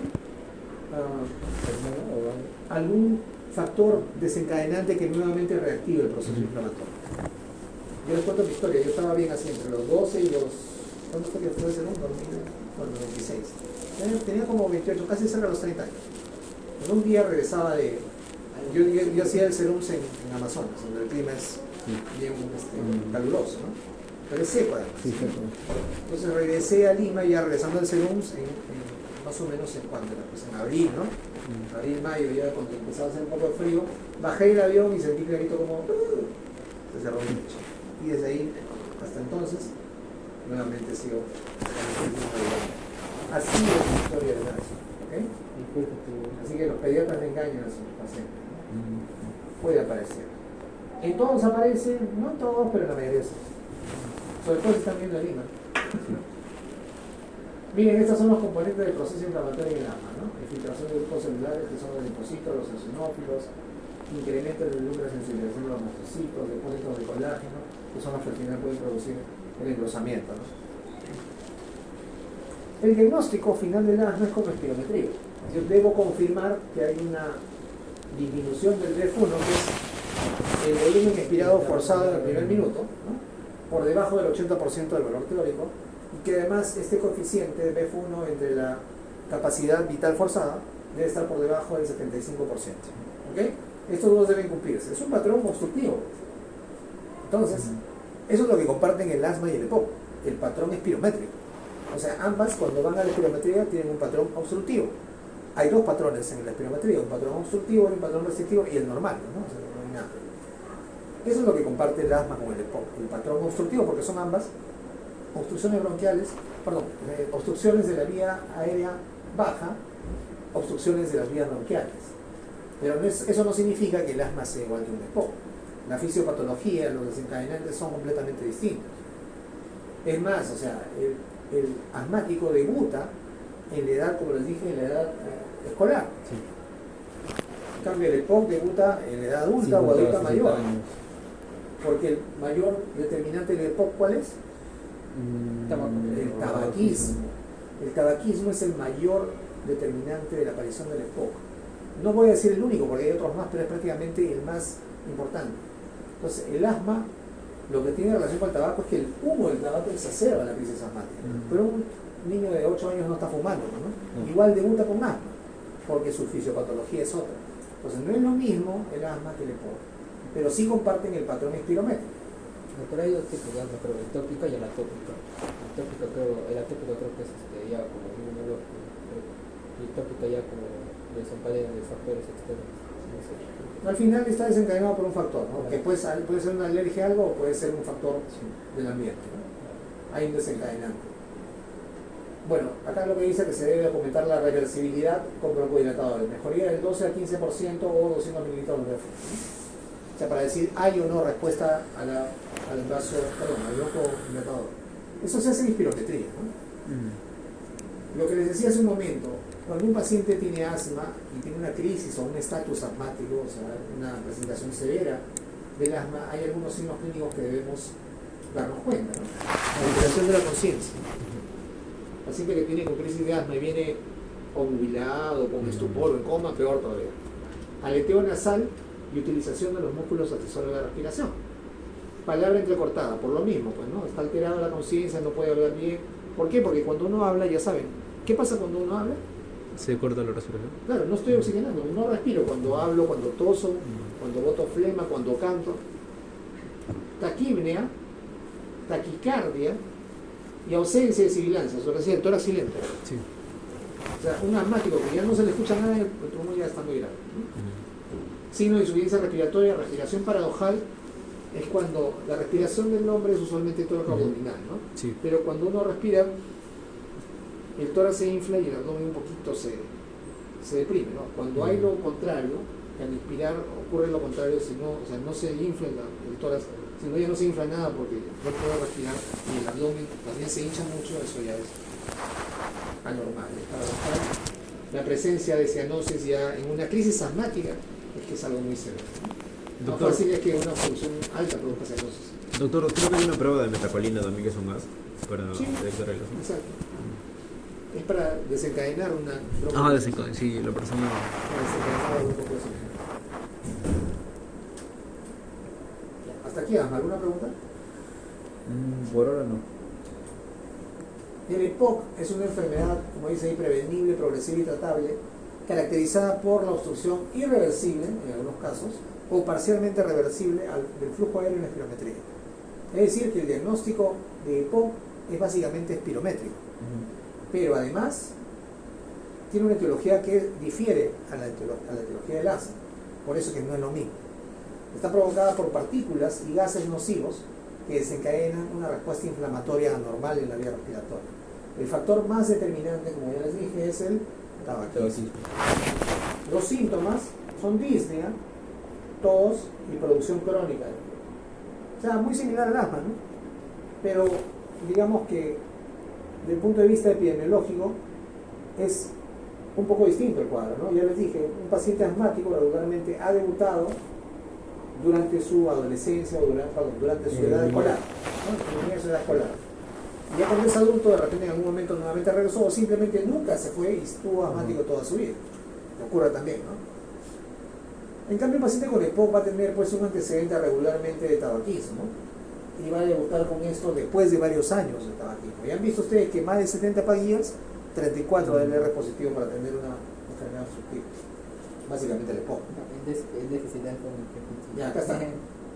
factor desencadenante que nuevamente reactive el proceso inflamatorio. Yo les cuento mi historia. Yo estaba bien así entre los 12 y los... ¿Cuándo fue que fue ese número? Bueno, 26. Tenía como 28, casi cerca de los 30 años. En un día regresaba de... Yo hacía el serums en Amazonas, donde el clima es bien caluroso, ¿no? Pero es seco además. Sí, sí. Entonces regresé a Lima, ya regresando al serums, más o menos pues en abril, ¿no? Abril, mayo, ya cuando empezaba a hacer un poco de frío, bajé el avión y sentí clarito como... se cerró mi pecho. Y desde ahí hasta entonces, nuevamente sigo. Así es la historia del asma, ¿ok? Así que los pediatras le engañan a sus pacientes, ¿no? Puede aparecer. En todos aparece, no en todos, pero en la mayoría sí. Sobre todo si están viendo en Lima. Miren, estos son los componentes del proceso inflamatorio en el asma, ¿no? Infiltración de grupos celulares, que son los linfocitos, los eosinófilos, incremento del número de sensibilización de los mastocitos, depósitos de colágeno, que son los que al final pueden producir el engrosamiento, ¿no? El diagnóstico final del asma es con respirometría. Yo debo confirmar que hay una disminución del BF1, que es el volumen expirado forzado en el primer minuto, ¿no? Por debajo del 80% del valor teórico, y que además este coeficiente de BF1 entre la capacidad vital forzada debe estar por debajo del 75%. ¿Ok? Estos dos deben cumplirse. Es un patrón obstructivo. Entonces, eso es lo que comparten el asma y el EPOC, el patrón espirométrico. O sea, ambas cuando van a la espirometría tienen un patrón obstructivo. Hay dos patrones en la espirometría, un patrón obstructivo y un patrón restrictivo, y el normal, ¿no? O sea, no hay nada. Eso es lo que comparte el asma con el EPOC, el patrón obstructivo, porque son ambas obstrucciones bronquiales, obstrucciones de la vía aérea baja, obstrucciones de las vías bronquiales. Pero eso no significa que el asma sea igual que un EPOC. La fisiopatología, los desencadenantes son completamente distintos. Es más, o sea, el asmático debuta en la edad, como les dije, en la edad escolar. Sí. En cambio, el EPOC debuta en la edad adulta o adulta mayor. Porque el mayor determinante del EPOC, ¿cuál es? El tabaquismo. El tabaquismo es el mayor determinante de la aparición del EPOC. No voy a decir el único, porque hay otros más, pero es prácticamente el más importante. Entonces, el asma, lo que tiene relación con el tabaco es que el humo del tabaco exacerba la crisis asmática. Pero un niño de 8 años no está fumando, ¿no? Igual debuta con asma, porque su fisiopatología es otra. Entonces, no es lo mismo el asma que el EPOC, pero sí comparten el patrón espirométrico. Pero hay dos tipos de asma, creo, el tópico y el atópico. El atópico creo que es ya como inmunológico, y el tópico ya como desencadena de factores externos. No sé. Al final está desencadenado por un factor, ¿no? Que puede ser una alergia a algo o puede ser un factor del ambiente, ¿no? hay un desencadenante. Bueno, acá lo que dice que se debe documentar la reversibilidad con broncodilatadores, mejoría del 12 al 15% o 200 mililitros de reflujo. O sea, para decir hay o no respuesta al broncodilatador. Eso se hace en espirometría, ¿no? Lo que les decía hace un momento, cuando un paciente tiene asma y tiene una crisis o un estatus asmático, o sea, una presentación severa del asma, hay algunos signos clínicos que debemos darnos cuenta, ¿no? La alteración de la conciencia. El paciente que tiene con crisis de asma y viene obnubilado, con estupor o en coma, peor todavía. Aleteo nasal y utilización de los músculos accesorios de la respiración. Palabra entrecortada, por lo mismo, pues, ¿no? Está alterada la conciencia, no puede hablar bien. ¿Por qué? Porque cuando uno habla, ya saben, ¿qué pasa cuando uno habla? Se corta la respiración. Claro, no estoy oxigenando, no respiro cuando hablo, cuando toso, cuando boto flema, cuando canto. Taquipnea, taquicardia y ausencia de sibilancia, sobre todo el tórax silente. Sí. O sea, un asmático que ya no se le escucha nada, el pulmón ya está muy grave, ¿no? Signo de insuficiencia respiratoria, respiración paradojal, es cuando la respiración del hombre es usualmente tórax abdominal, ¿no? Sí. Pero cuando uno respira, el tórax se infla y el abdomen un poquito se deprime, ¿no? Cuando hay lo contrario, que al inspirar ocurre lo contrario, si no, o sea, no se infla el tórax, si no ya no se infla nada porque no puede respirar y el abdomen también se hincha mucho, eso ya es anormal. La presencia de cianosis ya en una crisis asmática es que es algo muy severo, ¿no? Lo Doctor, fácil es que una solución alta produzca cianosis. doctor, creo que hay una prueba de metacolina también que es un gas para Sí. detectar el asma. Exacto. Es para desencadenar una Ah, desencadenado, sí, la persona. para desencadenar algún poco de síntomas. Hasta aquí, Asma, ¿alguna pregunta? Por ahora no. El EPOC es una enfermedad, como dice ahí, prevenible, progresiva y tratable, caracterizada por la obstrucción irreversible, en algunos casos, o parcialmente reversible del flujo aéreo en la espirometría. Es decir, que el diagnóstico de EPOC es básicamente espirométrico, pero además tiene una etiología que difiere a la etiología del asma, por eso que no es lo mismo. Está provocada por partículas y gases nocivos que desencadenan una respuesta inflamatoria anormal en la vía respiratoria. El factor más determinante, como ya les dije, es el tabaquismo. Los síntomas son disnea, tos y producción crónica. O sea, muy similar al asma, ¿no? Pero digamos que desde el punto de vista epidemiológico es un poco distinto el cuadro, ¿no? Ya les dije, un paciente asmático regularmente ha debutado durante su adolescencia o durante su edad escolar, ¿no? En su edad escolar. Y ya cuando es adulto, de repente en algún momento nuevamente regresó o simplemente nunca se fue y estuvo asmático toda su vida. Ocurre también, ¿no? En cambio, el paciente con EPOC va a tener pues un antecedente regularmente de tabaquismo y va a debutar con esto después de varios años de tabaquismo. Ya han visto ustedes que más de 70 paguillas, 34 del R positivo para tener una enfermedad obstructiva. Básicamente el EPOC. El déficit de alcohol. Ya, acá está.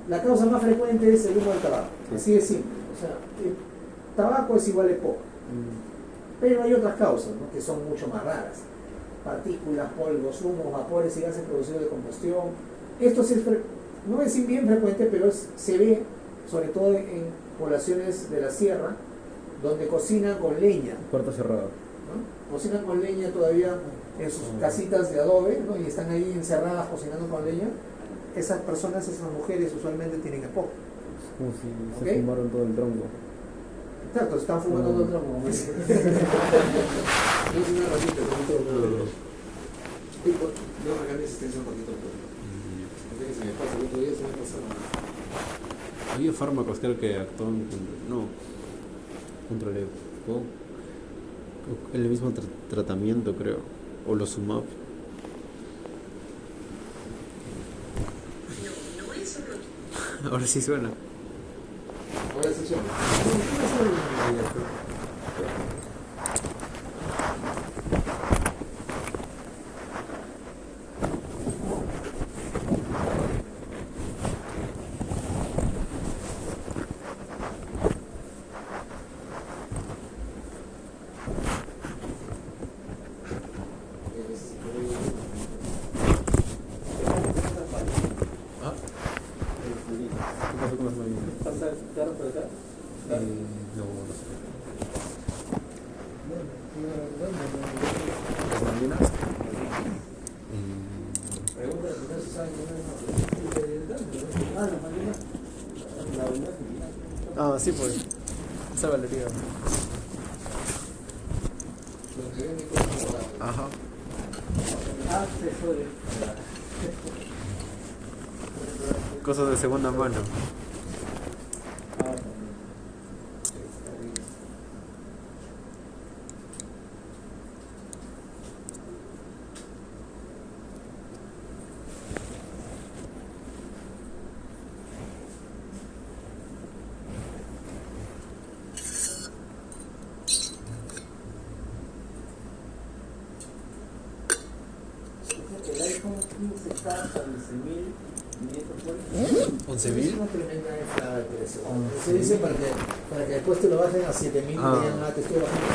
La causa más frecuente es el humo del tabaco. Así de simple. O sea, el tabaco es igual a EPOC. Pero hay otras causas, ¿no? Que son mucho más raras. Partículas, polvos, humos, vapores y gases producidos de combustión. Esto sí no es bien frecuente, pero se ve sobre todo en poblaciones de la sierra donde cocinan con leña, Puerta cerrada. ¿no? Cocinan con leña todavía en sus casitas de adobe, ¿no? Y están ahí encerradas cocinando con leña. Esas personas, esas mujeres usualmente tienen EPOC. Es como si ¿Ok? se fumaron todo el tronco. Exacto, están fumando todo el tronco, como dicen. No es una ratita, con todo. No, acá mi asistencia un poquito. No sé qué se me pasa, el otro día se me pasó. Había fármacos creo que actúan contra el EPOC. El mismo tratamiento creo. O los SUMAP. Ahora sí suena. Ahora sí suena. ¿Qué pasó con las mañanas? ¿Pasar por acá? No, no sé. ¿Las Malvinas. Pregúntale primero si saben quién es. Ah, las Malvinas. La unidad. Ah, sí, pues. Esa galería. Donde ven mi cosa. Ajá. Accesorios. Cosas de segunda mano. El iPhone 15 está hasta 11.500 ¿11.000? Es una tremenda inflada de precio. Se dice para que después te lo bajen a 7.000 y te digan, te estoy bajando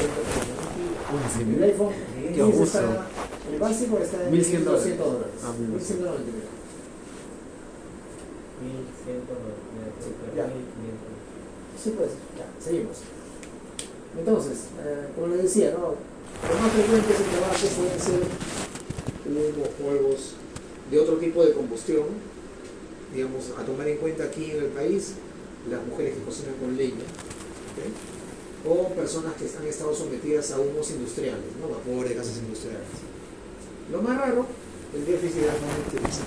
el iPhone. Qué abuso. El básico está en $1.100. $1.200. Ah, 1.199. 1.199. Ya. Sí, pues, ya, seguimos. Entonces, como les decía, ¿no? Lo más frecuente es el trabajo pueden ser humo, juegos de otro tipo de combustión, digamos, a tomar en cuenta aquí en el país, las mujeres que cocinan con leña, ¿ok? O personas que han estado sometidas a humos industriales, ¿no? Vapores, gases industriales. Lo más raro, el déficit de alta utilización.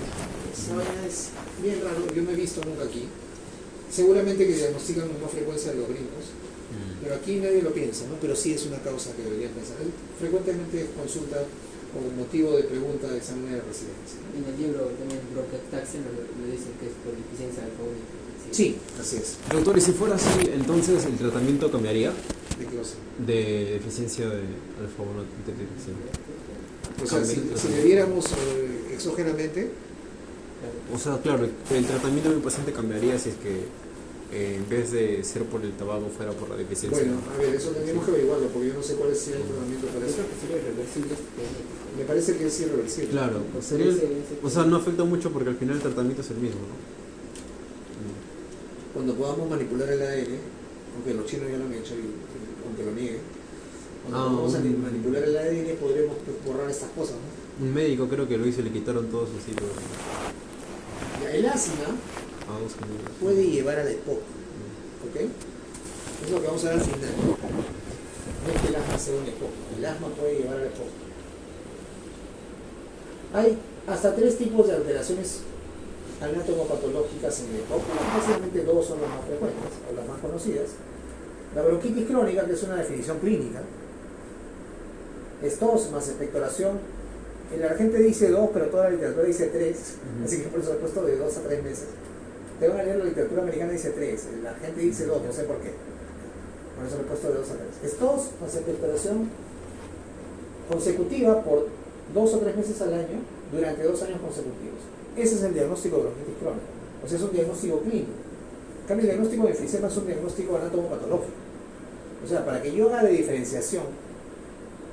Esa vaina es bien raro, yo no he visto nunca aquí. Seguramente que diagnostican con más frecuencia de los gringos, pero aquí nadie lo piensa, ¿no? Pero sí es una causa que deberían pensar. Frecuentemente consulta como motivo de pregunta de examen de residencia. En el libro también Bronchectaxia le dicen que es por deficiencia de alfa única. Sí, así es. Doctor, y si fuera así, entonces el tratamiento cambiaría ¿De qué cosa? de deficiencia de alfa-1 antitrypsin. O sea, si le diéramos exógenamente, O sea, claro, el tratamiento de mi paciente cambiaría si es que en vez de ser por el tabaco fuera por la deficiencia. bueno, a ver, eso tendríamos que averiguarlo, porque yo no sé cuál es el tratamiento para eso. Sería irreversible. Me parece que es irreversible. Claro, o sea, no afecta mucho porque al final el tratamiento es el mismo, ¿no? Cuando podamos manipular el ADN, aunque los chinos ya lo han hecho, aunque lo nieguen, cuando podamos manipular el ADN podremos borrar estas cosas, ¿no? Un médico creo que lo hizo y le quitaron todos sus hilos. Ya, el asma A 2 gemelos. puede llevar a la EPOC, ¿ok? Es lo que vamos a ver al final. No es que el asma sea un EPOC, el asma puede llevar a la EPOC. Hay hasta 3 tipos de alteraciones anatomopatológicas en el EPOC, básicamente 2 son las más frecuentes o las más conocidas. La bronquitis crónica, que es una definición clínica, es tos más expectoración. La gente dice 2, pero toda la literatura dice 3, así que por eso he puesto de 2 a 3 meses. Te van a leer la literatura americana dice 3, la gente dice 2, no sé por qué. Por eso le he puesto de 2 a 3. Es tos más expectoración consecutiva por 2 o 3 meses al año durante 2 años consecutivos. Ese es el diagnóstico de bronquitis crónica. O sea, es un diagnóstico clínico. En cambio, el diagnóstico de enfisema es un diagnóstico anatomopatológico. O sea, para que yo haga de diferenciación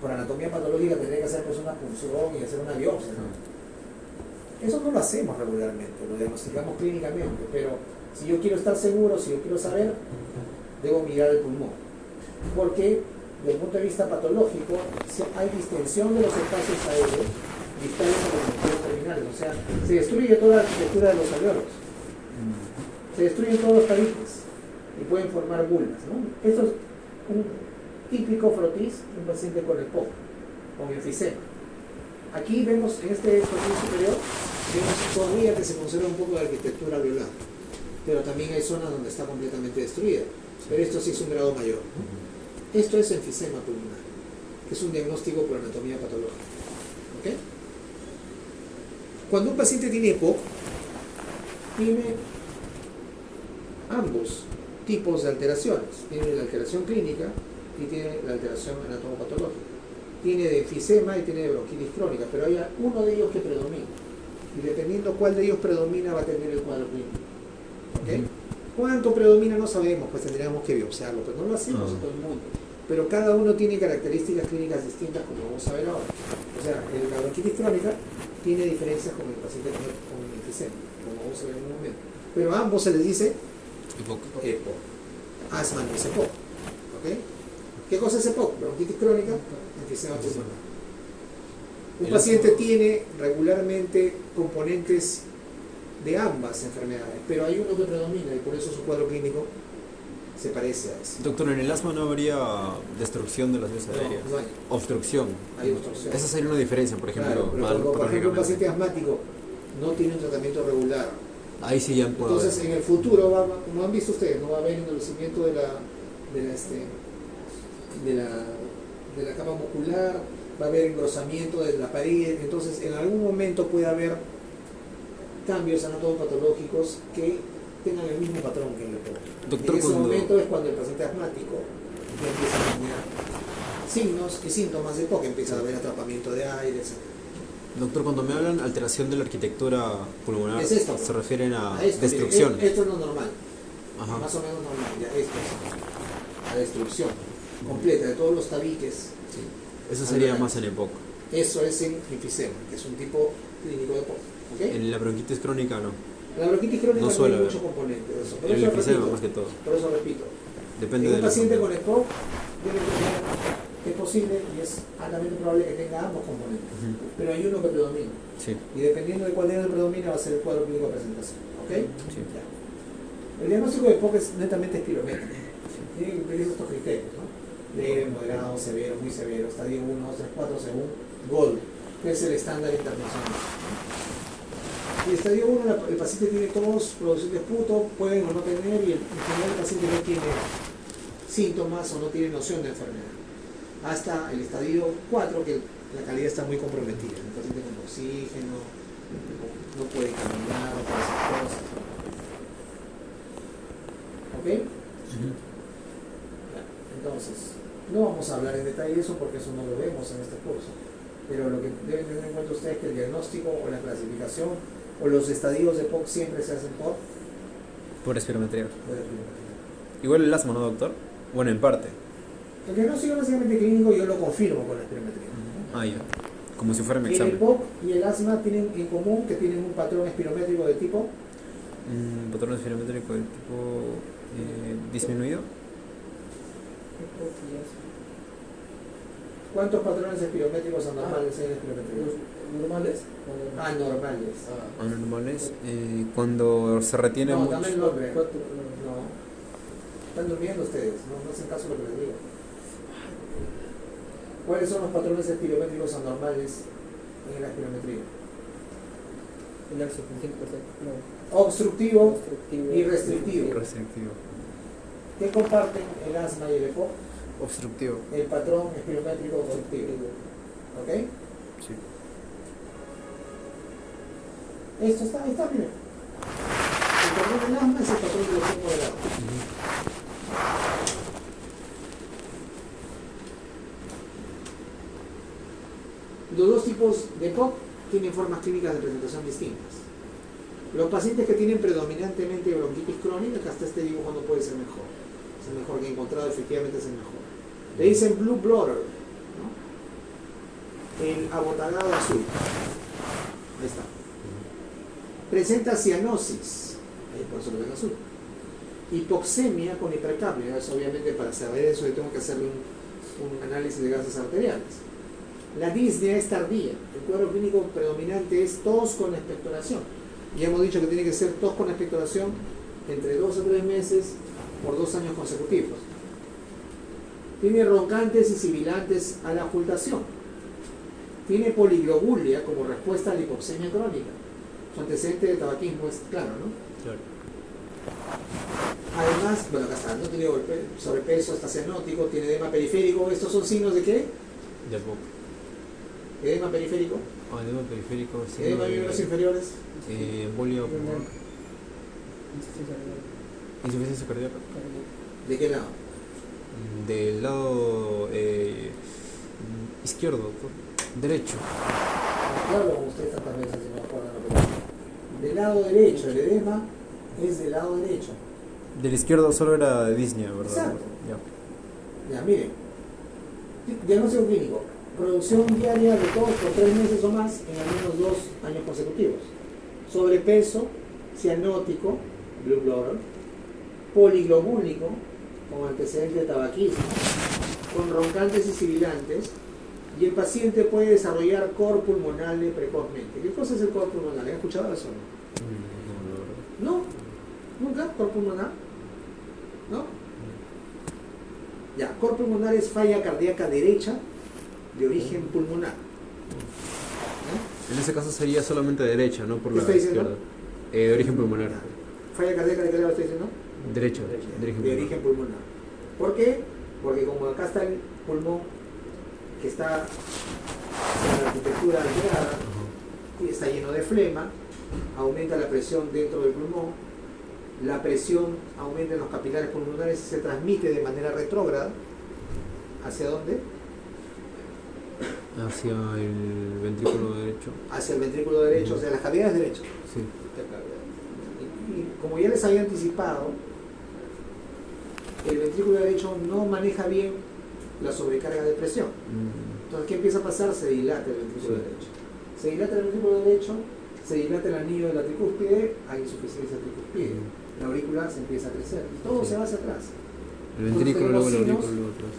por anatomía patológica tendría que hacer pues una punción y hacer una biopsia, ¿no? Eso no lo hacemos regularmente, lo diagnosticamos clínicamente, pero si yo quiero estar seguro, si yo quiero saber, debo mirar el pulmón. Porque desde el punto de vista patológico hay distensión de los espacios aéreos distales a los hemisferios terminales, o sea, se destruye toda la arquitectura de los alveolos, se destruyen todos los tabiques y pueden formar bulbas, ¿no? Esto es un típico frotis de un paciente con EPOC, con enfisema. Aquí vemos, en este frotis superior, vemos todavía que se conserva un poco de arquitectura alveolar, pero también hay zonas donde está completamente destruida, pero esto sí es un grado mayor, ¿no? Esto es enfisema pulmonar, que es un diagnóstico por anatomía patológica. ¿Ok? Cuando un paciente tiene EPOC, tiene ambos tipos de alteraciones. Tiene la alteración clínica y tiene la alteración anatomopatológica. Tiene de enfisema y tiene de bronquitis crónica, pero hay uno de ellos que predomina. Y dependiendo cuál de ellos predomina, va a tener el cuadro clínico. ¿Ok? ¿Cuánto predomina? No sabemos, pues tendríamos que biopsiarlo, pero no lo hacemos en todo el mundo. Pero cada uno tiene características clínicas distintas, como vamos a ver ahora. O sea, la bronquitis crónica tiene diferencias con el paciente con enfisema, como vamos a ver en un momento. Pero a ambos se les dice EPOC. Asma no es EPOC. ¿Ok? ¿Qué cosa es EPOC? Bronquitis crónica, enfisema pulmonar. Un paciente tiene regularmente componentes de ambas enfermedades, pero hay uno que predomina y por eso su cuadro clínico se parece a ese. Doctor, en el asma no habría destrucción de las vías aéreas. No hay. Obstrucción. Hay obstrucción. Esa sería una diferencia, por ejemplo. Claro, pero cuando, por ejemplo, un paciente asmático no tiene un tratamiento regular. Ahí sí ya puedo Entonces, ver. en el futuro, como han visto ustedes, no va a haber endurecimiento de la capa muscular, va a haber engrosamiento de la pared. Entonces, en algún momento puede haber cambios anatomopatológicos que tengan el mismo patrón que el EPOC. Doctor, En ese cuando- momento es cuando el paciente asmático ya empieza a tener signos y síntomas de EPOC, empieza a haber atrapamiento de aire, etc. Doctor, cuando me hablan alteración de la arquitectura pulmonar, Es esto. se refieren a A esto, destrucción. mire, esto es lo normal, Ajá. más o menos normal, ya esto es la destrucción completa de todos los tabiques. Eso sería más en EPOC. Eso es en enfisema, que es un tipo clínico de EPOC. ¿Ok? En la bronquitis crónica no. La bronquitis crónica No tiene suele muchos haber. componentes de eso. Por El eso enfisema repito, más que todo. por eso repito. Depende En de un la paciente con enfermedad. EPOC debe tener, es posible y es altamente probable que tenga ambos componentes. Ujú. Pero hay uno que predomina. Sí. Y dependiendo de cuál de ellos predomina va a ser el cuadro clínico de presentación. ¿Ok? Sí. Ya. El diagnóstico de EPOC es netamente espirométrico. Tiene que cumplir estos criterios, ¿no? Leve, moderado, severo, muy severo, estadio 1, 2, 3, 4 según GOLD, que es el estándar internacional. Y el estadio 1, el paciente tiene tos, producción de esputo, pueden o no tener, y en general el paciente no tiene síntomas o no tiene noción de enfermedad. Hasta el estadio 4, que la calidad está muy comprometida. El paciente con oxígeno, no puede caminar, no puede hacer cosas. ¿Ok? Ujú. Entonces, no vamos a hablar en detalle de eso porque eso no lo vemos en este curso. Pero lo que deben tener en cuenta ustedes es que el diagnóstico o la clasificación o los estadios de EPOC siempre se hacen Por espirometría. por espirometría. Igual el asma, ¿no, doctor? Bueno, en parte. El diagnóstico básicamente clínico yo lo confirmo con la espirometría. Ah, ya. Como si fuera mi El examen. EPOC y el asma tienen en común que tienen un patrón espirométrico de tipo Patrón espirométrico del tipo disminuido. ¿cuántos patrones espirométricos anormales hay en la espirometría? Los normales. Anormales. Anormales. Cuando se retiene No, mucho. dame el nombre. Cuatro, No. Están durmiendo ustedes, no hacen caso a lo que les digo. ¿Cuáles son los patrones espirométricos anormales en la espirometría? el axis con 5%. No. Obstructivo Obstructivo. y restrictivo. Restrictivo. ¿Qué comparten el asma y el EPOC? Obstructivo. El patrón espirométrico obstructivo. ¿Ok? Sí. Esto está, ahí está, miren. El patrón del asma es el patrón de los 5 grados. Los dos tipos de EPOC tienen formas clínicas de presentación distintas. Los pacientes que tienen predominantemente bronquitis crónica, que hasta este dibujo no puede ser mejor. Es el mejor que he encontrado, efectivamente es el mejor. Le dicen blue blotter, ¿no? El abotargado azul. Ahí está. Presenta cianosis, ahí por eso lo ven azul. Hipoxemia con hipercapnia, eso obviamente para saber eso yo tengo que hacerle un análisis de gases arteriales. La disnea es tardía, el cuadro clínico predominante es tos con expectoración. Ya hemos dicho que tiene que ser tos con expectoración entre 2 a 3 meses por 2 años consecutivos. Tiene roncantes y sibilantes a la ocultación. Tiene poliglobulia como respuesta a la hipoxemia crónica. Su antecedente de tabaquismo es claro, ¿no? Claro. Además, bueno, acá está, no tiene sobrepeso, está cianótico, tiene edema periférico. ¿Estos son signos de qué? De poco. Edema periférico, Edema periférico. edema de miembros inferiores. Embolio. Insuficiencia cardíaca. ¿De qué lado? Del lado izquierdo, derecho. Claro, como ustedes tantas veces se me acuerdan la película. Del lado derecho, el edema es del lado derecho. Del izquierdo solo era de Disney, ¿verdad? Exacto. Ya. Ya, miren. Diagnóstico clínico. Producción diaria de tos por 3 meses o más en al menos 2 años consecutivos. Sobrepeso, cianótico, blue blotter, poliglobúlico, con antecedente de tabaquismo, con roncantes y sibilantes, y el paciente puede desarrollar cor pulmonale precozmente. ¿Qué cosa es el cor pulmonale? ¿Han escuchado eso? ¿No? ¿Nunca? ¿Cor pulmonar? ¿No? Ya, cor pulmonar es falla cardíaca derecha de origen pulmonar. En ese caso sería solamente derecha, no por ¿Qué la está diciendo? izquierda. De origen pulmonar. ¿Falla cardíaca de qué lado está diciendo? Derecha, De origen pulmonar. ¿Por qué? Porque como acá está el pulmón que está en la arquitectura alterada y está lleno de flema, aumenta la presión dentro del pulmón, la presión aumenta en los capilares pulmonares y se transmite de manera retrógrada. ¿Hacia dónde? Hacia el ventrículo derecho. Hacia el ventrículo derecho, o sea, las cavidades derechas. Sí. Y como ya les había anticipado, el ventrículo derecho no maneja bien la sobrecarga de presión. Entonces, ¿qué empieza a pasar? Se dilata el ventrículo derecho. Se dilata el ventrículo derecho, se dilata el anillo de la tricúspide, hay insuficiencia tricúspide. La aurícula se empieza a crecer y todo se va hacia atrás. El ventrículo, luego el signos aurículo, luego atrás.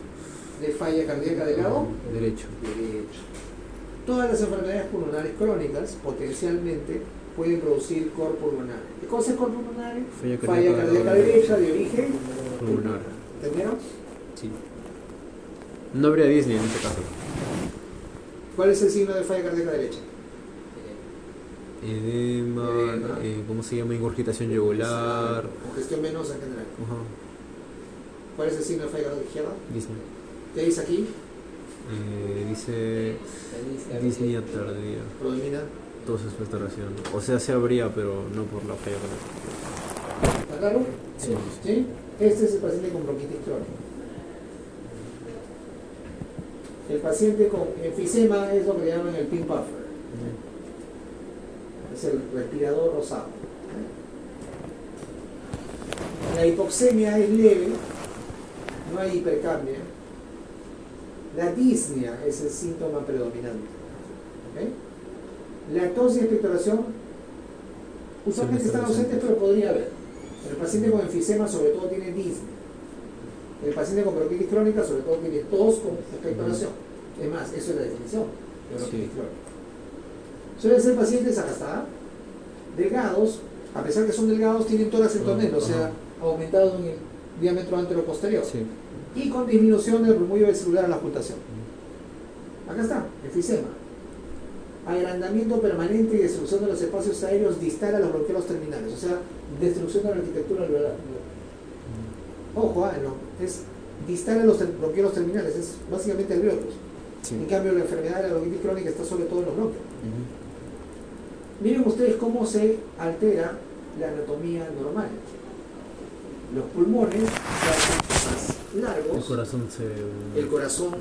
De falla cardíaca del lado Derecho. derecho. Todas las enfermedades pulmonares crónicas potencialmente pueden producir cor pulmonar. ¿Qué cosa es cor pulmonar? Falla cardíaca derecha de origen Pulmonar. ¿Entendieron? Sí. No habría Disney en este caso. ¿Cuál es el signo de falla cardíaca derecha? Edema, Edema. ¿cómo se llama? Ingurgitación yugular. Congestión venosa en general. Ajá. ¿Cuál es el signo de falla cardíaca izquierda? Disney. ¿Qué dice aquí? Dice Disney tardía. Predomina. Tos expectoración. O sea, se habría, pero no por la falla cardíaca. ¿Está claro? Sí. ¿Sí? Este es el paciente con bronquitis crónica. El paciente con enfisema es lo que llaman el pink puffer. Es el respirador rosado. La hipoxemia es leve, no hay hipercapnia. La disnea es el síntoma predominante. ¿Ok? La tos y expectoración usualmente Siempre están están ausentes, pero podría haber. El paciente con enfisema sobre todo tiene disnea. El paciente con bronquitis crónica sobre todo tiene tos con expectoración. Es más, eso es la definición de bronquitis crónica. Suelen ser pacientes acá está, delgados, a pesar que son delgados, tienen tórax entornero, o sea, aumentado en el diámetro anteroposterior. Sí. Y con disminución del murmullo vesicular a la ocultación. Acá está, enfisema. Agrandamiento permanente y destrucción de los espacios aéreos distal a los bronquiolos terminales, o sea, destrucción de la arquitectura alveolar. Ojo, no, es distal a los bronquiolos terminales, es básicamente alveolos. Sí. En cambio, la enfermedad de la bronquitis crónica está sobre todo en los bronquios. Miren ustedes cómo se altera la anatomía normal. Los pulmones se hacen más largos, El corazón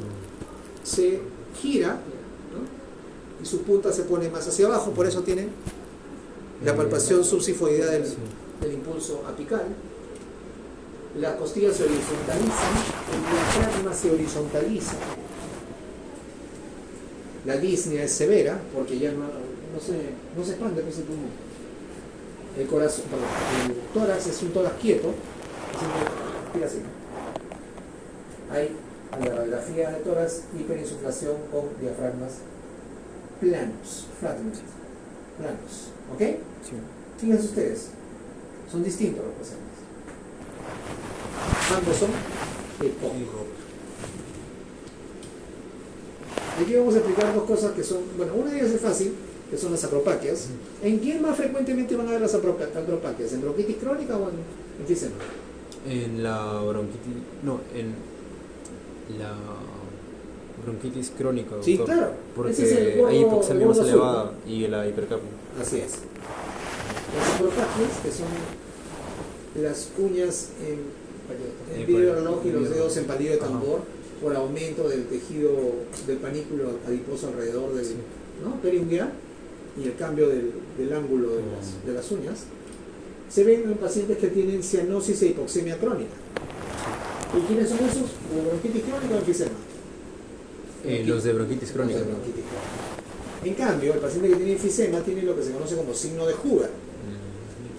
se gira, ¿no? Y su punta se pone más hacia abajo, por eso tienen la palpación subsifoidea del impulso apical. Las costillas se horizontalizan, el diafragma se horizontaliza. La disnea es severa porque ya no se expande ese pulmón. El corazón, perdón, el tórax es un tórax quieto, siempre así. Hay en la radiografía de tórax hiperinsuflación con diafragmas planos, flattened, planos, ¿ok? Sí. Fíjense ustedes, son distintos los pacientes. Ambos son hipócritas. Aquí vamos a explicar dos cosas que son, bueno, una de ellas es fácil, que son las apropaquias. ¿En quién más frecuentemente van a ver las apropaquias? ¿En bronquitis crónica o en enfisema? En la bronquitis, no, en la bronquitis crónica. Sí, doctor, claro. Porque Ese es el gordo- hay hipoxemia el más gordo elevada azul, y la hipercapnia. Así es. Las apropaquias, que son las uñas en vidrio de reloj y los dedos en palillo de tambor, por aumento del tejido del panículo adiposo alrededor del periungueal y el cambio del ángulo de las uñas, se ven en pacientes que tienen cianosis e hipoxemia crónica. ¿Y quiénes son esos? ¿De bronquitis crónica o enfisema? Los de bronquitis crónica. Los de bronquitis crónica. En cambio, el paciente que tiene enfisema tiene lo que se conoce como signo de Hoover.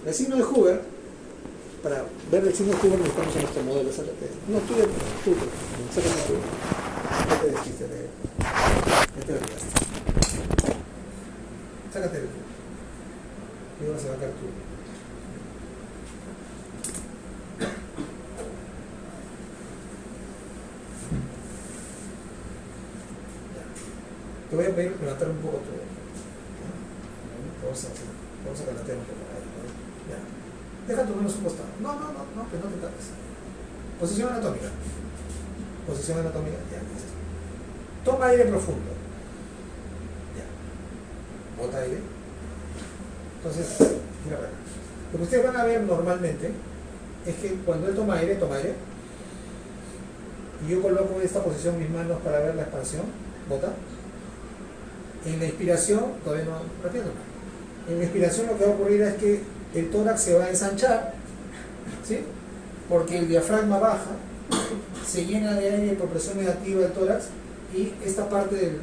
El signo de Hoover, para ver el signo cubo necesitamos en nuestro modelo. Sácate. No, tú, sácate tú. No te desquiste de este lo olvidaste. Sácate el cubo. Y vas a sacar tú. Te voy a pedir levantar un poco tu. Vamos a calentar un poco. Ya. Deja tus manos a un costado. No, que no te tapes. Posición anatómica. Posición anatómica. Ya, listo. Toma aire profundo. Ya. Bota aire. Entonces, mira para acá. Lo que ustedes van a ver normalmente es que cuando él toma aire, y yo coloco en esta posición mis manos para ver la expansión, bota. En la inspiración, todavía no, repito. En la inspiración lo que va a ocurrir es que el tórax se va a ensanchar, ¿sí? Porque el diafragma baja, se llena de aire por presión negativa del tórax y esta parte de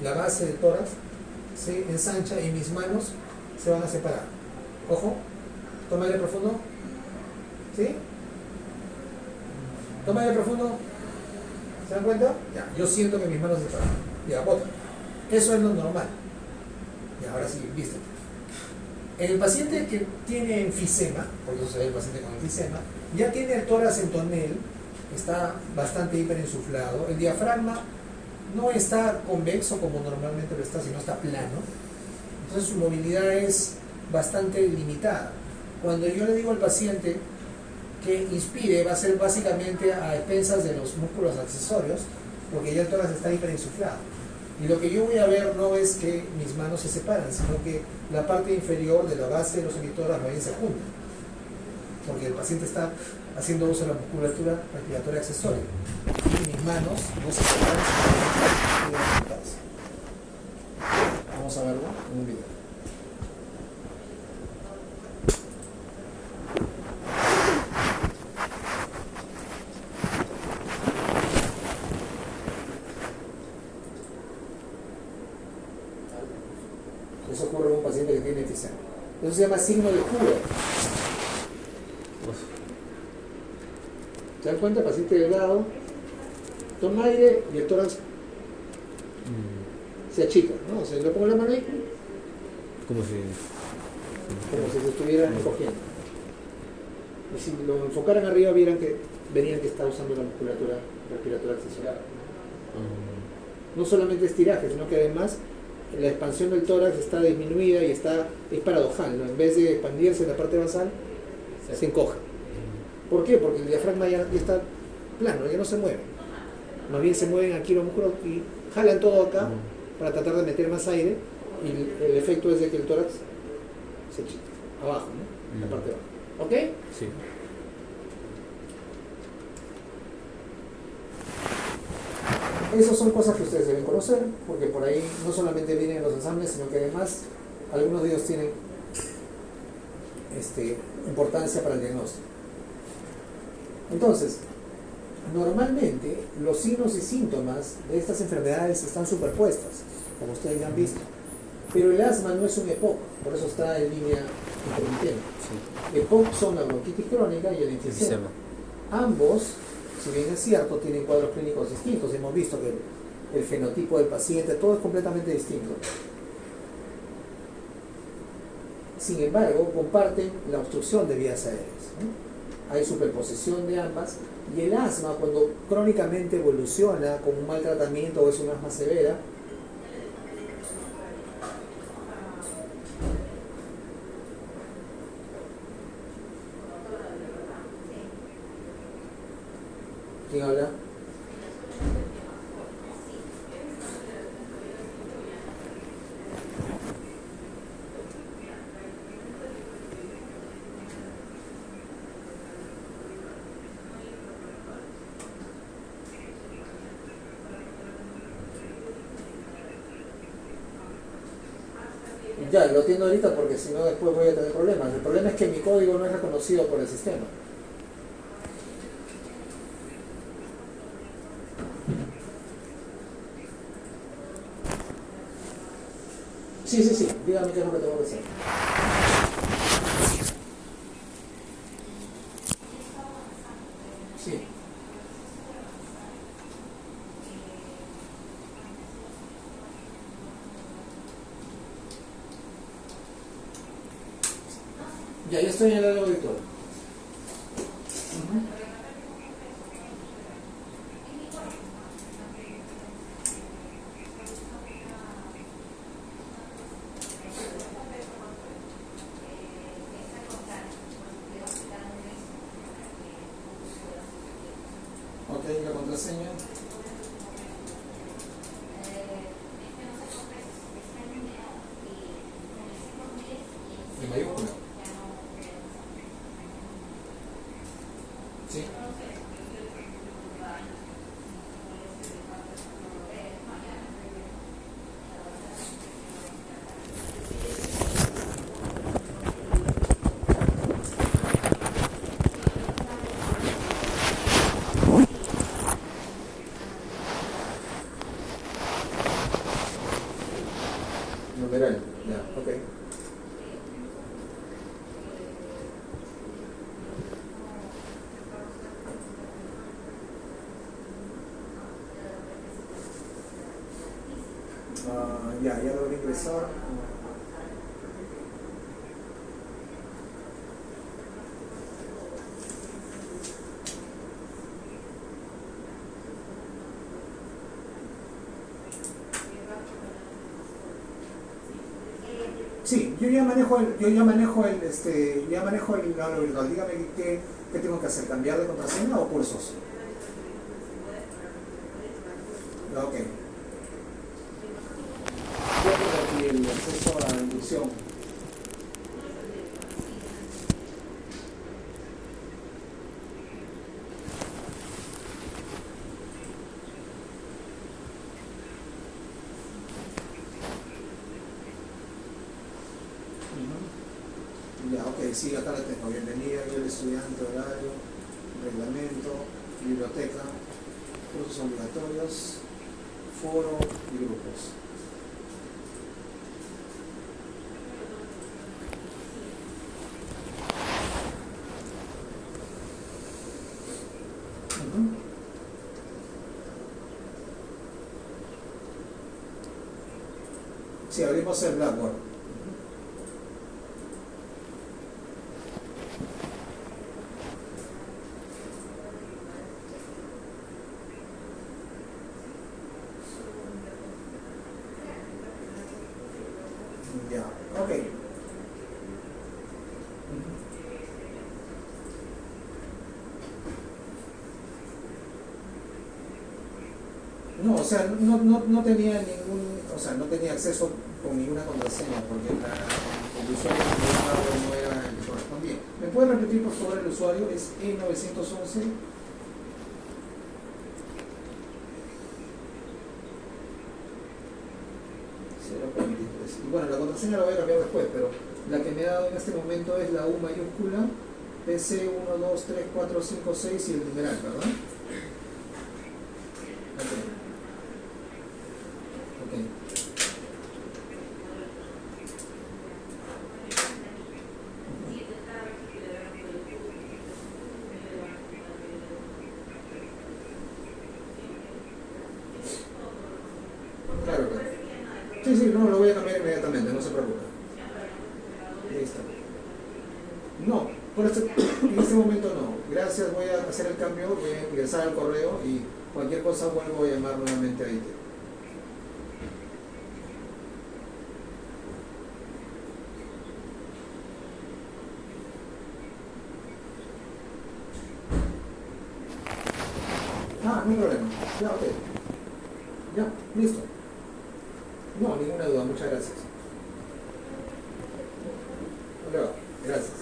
la base del tórax se ensancha y mis manos se van a separar. Ojo, toma aire profundo, ¿sí? Toma aire profundo, ¿se dan cuenta? Ya, yo siento que mis manos se separan. Ya, bota. Eso es lo normal. Y ahora sí, vístete. En el paciente que tiene enfisema, por eso se ve el paciente con enfisema, ya tiene el tórax en tonel, está bastante hiperinsuflado, el diafragma no está convexo como normalmente lo está, sino está plano, entonces su movilidad es bastante limitada. Cuando yo le digo al paciente que inspire, va a ser básicamente a expensas de los músculos accesorios, porque ya el tórax está hiperinsuflado. Y lo que yo voy a ver no es que mis manos se separan, sino que la parte inferior de la base de los emitóras más bien se junta. Porque el paciente está haciendo uso de la musculatura respiratoria accesoria. Y mis manos no se separan, sino que quedan juntadas. Vamos a verlo en un video. Eso ocurre en un paciente que tiene enfisema. Eso se llama signo de Hoover. ¿Se dan cuenta? El paciente delgado toma aire y el tórax se achica, ¿no? O sea, le pongo la mano ahí Como si se estuviera encogiendo. Y si lo enfocaran arriba verían que está usando la musculatura respiratoria accesoria. No solamente es tiraje, sino que además la expansión del tórax está disminuida y es paradojal, ¿no? En vez de expandirse en la parte basal, se encoge. ¿Por qué? Porque el diafragma ya está plano, ya no se mueve. Más bien se mueven aquí los músculos y jalan todo acá para tratar de meter más aire y el efecto es de que el tórax se chica abajo, ¿no? En la parte de abajo. ¿Ok? sí. Esas son cosas que ustedes deben conocer, porque por ahí no solamente vienen los exámenes, sino que además algunos de ellos tienen importancia para el diagnóstico. Entonces, normalmente los signos y síntomas de estas enfermedades están superpuestas, como ustedes ya han visto. Pero el asma no es un EPOC, por eso está en línea intermitente. Sí. EPOC son la bronquitis crónica y el enfisema. Ambos, si bien es cierto, tienen cuadros clínicos distintos. Hemos visto que el fenotipo del paciente, todo es completamente distinto. Sin embargo, comparten la obstrucción de vías aéreas, ¿no? Hay superposición de ambas, y el asma, cuando crónicamente evoluciona con un mal tratamiento o es un asma severa, ¿quién habla? Ya, lo atiendo ahorita porque si no después voy a tener problemas. El problema es que mi código no es reconocido por el sistema. Sí, dígame qué es lo que tengo que hacer. estoy en el área auditora. Ok, la contraseña. En mayúscula. Sí. Numeral, ya, ok. Ya logré ingresar. Sí, yo ya manejo el aula virtual. Dígame qué tengo que hacer, ¿cambiar de contraseña o cursos? Ok. Yo tengo aquí el acceso a la inducción. Ya, ok, sí, acá la tengo. Bienvenida, guía del estudiante, horario, reglamento, biblioteca, cursos obligatorios, foro y grupos. Sí, abrimos el Blackboard. Ya, ok. No, o sea, no tenía no tenía acceso con ninguna contraseña porque el usuario no era el que correspondía. ¿Me puede repetir por favor el usuario? Es E911. Y bueno, la contraseña la voy a cambiar después, pero la que me ha dado en este momento es la U mayúscula, PC 1, 2, 3, 4, 5, 6 y el numeral, ¿verdad? Ok. Claro, claro. Sí, no, lo voy a cambiar inmediatamente, no se preocupe. Listo. No, en este momento no. Gracias, voy a hacer el cambio, voy a ingresar al correo y cualquier cosa vuelvo a llamar nuevamente a IT. No hay problema. Ya, ok. Ya, listo. No, ninguna duda, muchas gracias. Hola, gracias.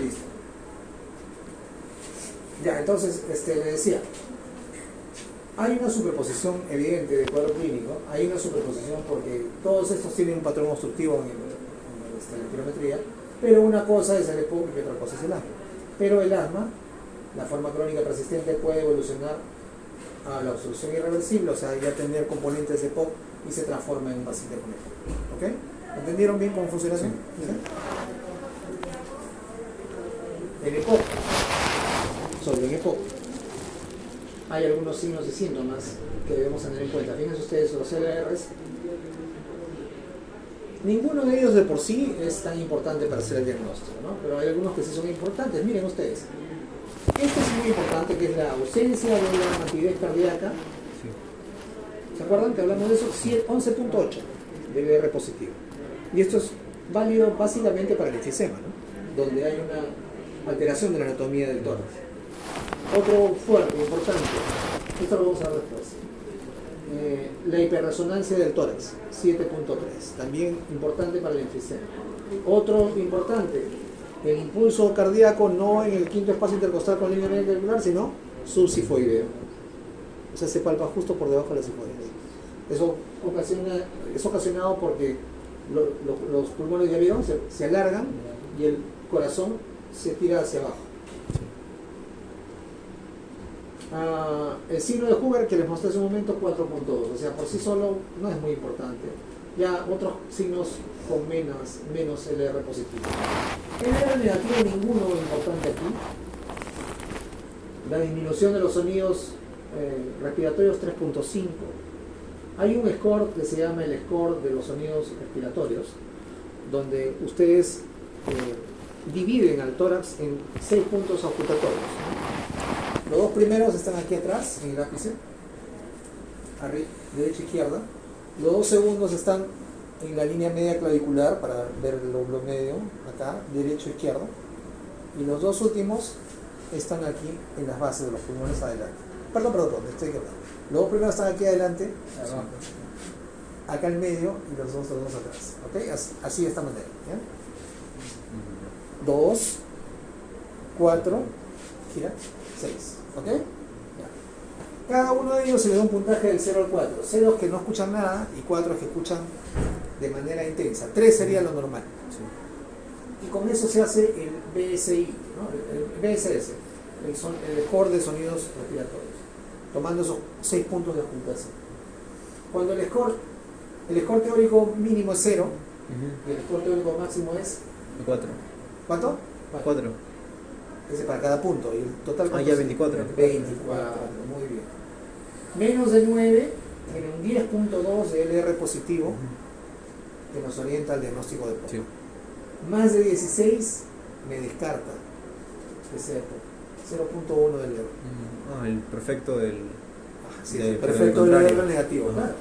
Listo. Ya, entonces, le decía, hay una superposición evidente de cuadro clínico, hay una superposición porque todos estos tienen un patrón obstructivo en la espirometría, pero una cosa es el EPOC y otra cosa es el asma. Pero el asma, la forma crónica persistente, puede evolucionar a la obstrucción irreversible, o sea, ya tener componentes de EPOC y se transforma en un paciente con EPOC. ¿Ok? ¿Entendieron bien cómo funciona eso? ¿Sí? En EPOC, en EPOC, hay algunos signos y síntomas que debemos tener en cuenta. Fíjense ustedes, los LRs Ninguno de ellos de por sí es tan importante para hacer el diagnóstico, ¿no? Pero hay algunos que sí son importantes. Miren ustedes. Este es muy importante, que es la ausencia de la matidez cardíaca. ¿Se acuerdan que hablamos de eso? 11.8 del R positivo. Y esto es válido básicamente para el enfisema, ¿no? Donde hay una alteración de la anatomía del tórax. Otro fuerte, importante, esto lo vamos a ver después. La hiperresonancia del tórax, 7.3, también importante para el enfisema. Otro importante, el impulso cardíaco no en el quinto espacio intercostal con línea media clavicular, sino subsifoideo. O sea, se palpa justo por debajo de la sifoides. Eso es ocasionado porque los pulmones, ya vieron, se alargan y el corazón se tira hacia abajo. El signo de Hoover que les mostré hace un momento, 4.2, o sea, por sí solo no es muy importante. Ya otros signos con menos el R positivo. El R negativo, ninguno importante aquí. La disminución de los sonidos respiratorios, 3.5. Hay un score que se llama el score de los sonidos respiratorios, donde ustedes dividen al tórax en 6 puntos auscultatorios. Los dos primeros están aquí atrás, en el ápice, derecha e izquierda. Los dos segundos están en la línea media clavicular, para ver el lóbulo medio, acá, derecho e izquierdo. Y los dos últimos están aquí, en las bases de los pulmones adelante. Perdón, estoy equivocado. Los dos primeros están aquí adelante, acá en medio, y los dos atrás. ¿Okay? Así de esta manera. ¿Ya? 2, 4, gira, 6. ¿Ok? Ya. Cada uno de ellos se le da un puntaje del 0 al 4. 0 es que no escuchan nada y 4 es que escuchan de manera intensa. 3 sería lo normal. Sí. Y con eso se hace el BSI, ¿no? El BSS, el score de sonidos respiratorios, tomando esos 6 puntos de ocultación. Cuando el score teórico mínimo es 0, y el score teórico máximo es 4. ¿cuánto? 4. Ese para cada punto, y el total ya 24. 24, muy bien. Menos de 9 tiene un 10.2 de LR positivo, que nos orienta al diagnóstico de POC. Sí. Más de 16 me descarta ese POC, 0.1 del LR. El perfecto del... Sí, el perfecto del LR negativo, claro.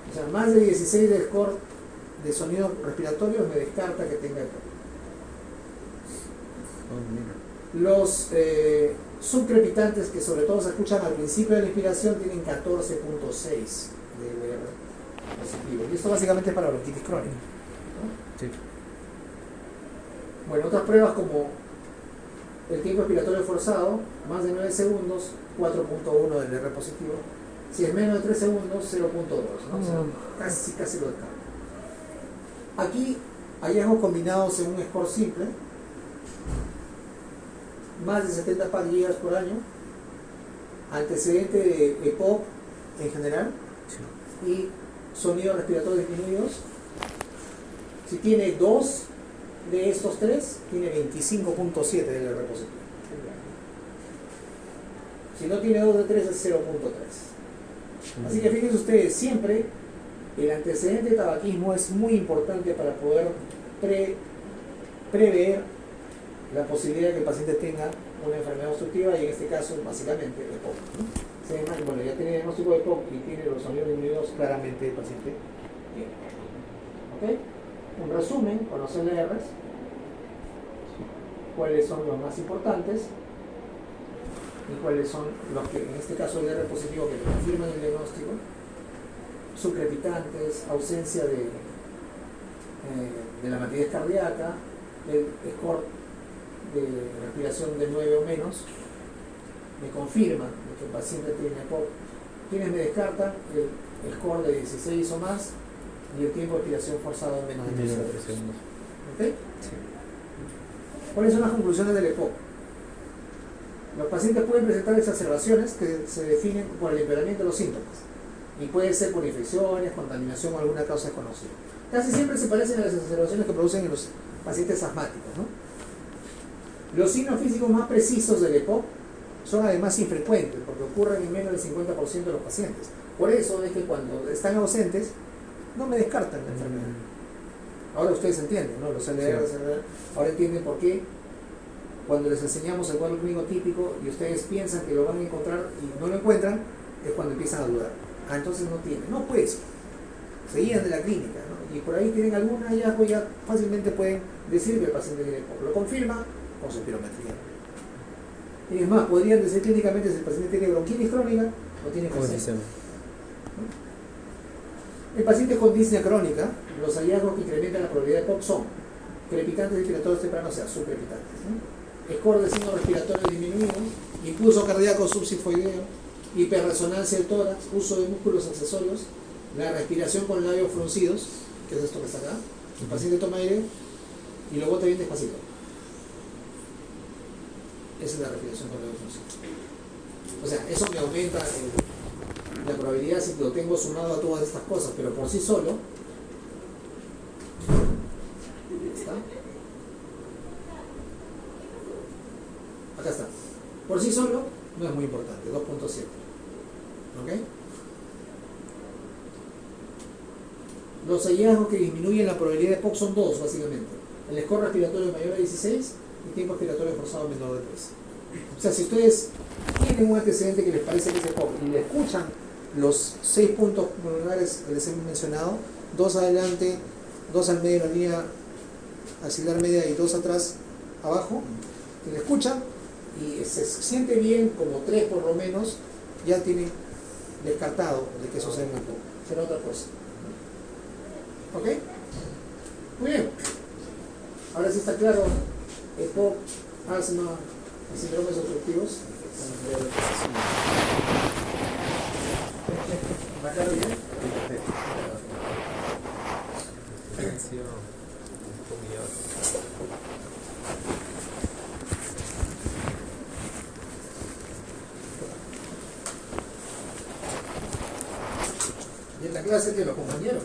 O sea, más de 16 de score de sonidos respiratorios me descarta que tenga el POC. Los subcrepitantes, que sobre todo se escuchan al principio de la inspiración, tienen 14.6 de LR positivo. Y esto básicamente es para bronquitis crónica, ¿no? Sí. Bueno, otras pruebas como el tiempo expiratorio forzado, más de 9 segundos, 4.1 del LR positivo. Si es menos de 3 segundos, 0.2, ¿no? O sea, casi lo descarto. Aquí, hallazgos combinados en un score simple, más de 70 PAC por año, antecedente de EPOC en general, sí, y sonidos respiratorios disminuidos. Si tiene 2 de estos 3, tiene 25.7 del R positivo. Si no tiene 2 de 3, es 0.3. Así que fíjense ustedes, siempre el antecedente de tabaquismo es muy importante para poder prever la posibilidad de que el paciente tenga una enfermedad obstructiva, y en este caso básicamente EPOC, ¿no? Bueno, ya tiene diagnóstico de EPOC y tiene los sonidos disminuidos, claramente el paciente tiene EPOC. ¿Okay? Un resumen con los LRs, cuáles son los más importantes y cuáles son los que, en este caso el R positivo, que confirman el diagnóstico, subcrepitantes, ausencia de la matidez cardíaca, el score de respiración de 9 o menos, me confirma que el paciente tiene EPOC. Quienes me descartan el score de 16 o más y el tiempo de expiración forzado en menos de 3 segundos. ¿Okay? Sí. ¿Cuáles son las conclusiones del EPOC? Los pacientes pueden presentar exacerbaciones que se definen por el empeoramiento de los síntomas, y puede ser por infecciones, contaminación o alguna causa desconocida. Casi siempre se parecen a las exacerbaciones que producen en los pacientes asmáticos, ¿no? Los signos físicos más precisos del EPOC son además infrecuentes, porque ocurren en menos del 50% de los pacientes. Por eso es que cuando están ausentes, no me descartan la enfermedad. Ahora ustedes entienden, ¿no? Los LDR, Sí. ahora entienden por qué cuando les enseñamos el cuadro clínico típico y ustedes piensan que lo van a encontrar y no lo encuentran, es cuando empiezan a dudar. Ah, entonces no tienen. No, pues, seguían de la clínica, ¿no? Y por ahí tienen algún hallazgo, ya fácilmente pueden decir que el paciente tiene EPOC. Lo confirma con su pirometría. Y es más, podrían decir clínicamente si el paciente tiene bronquitis crónica o tiene enfisema. En pacientes con disnea crónica, los hallazgos que incrementan la probabilidad de EPOC son crepitantes respiratorios tempranos, o sea, subcrepitantes, ¿no? Score de signo respiratorio disminuido, impulso cardíaco subsifoideo, hiperresonancia del tórax, uso de músculos accesorios, la respiración con labios fruncidos, que es esto que está acá. El paciente toma aire y lo bota bien despacito. Esa es la respiración con labios fruncidos. O sea, eso me aumenta la probabilidad si lo tengo sumado a todas estas cosas, pero por sí solo, ¿está? Acá está. Por sí solo no es muy importante, 2.7. ¿Ok? Los hallazgos que disminuyen la probabilidad de EPOC son dos, básicamente. El score respiratorio mayor a 16 y tiempo respiratorio forzado menor de 3. O sea, si ustedes tienen un antecedente que les parece que es EPOC y le escuchan los 6 puntos pulmonares que les he mencionado, 2 adelante, 2 al medio de la línea axilar media y 2 atrás, abajo, y le escuchan y se siente bien, como 3 por lo menos, ya tiene descartado de que eso sea un EPOC. Será otra cosa. ¿Ok? Muy bien. Ahora sí está claro, EPOC, asma, síndromes obstructivos. ¿Está claro bien? ¿Y en la clase que los compañeros?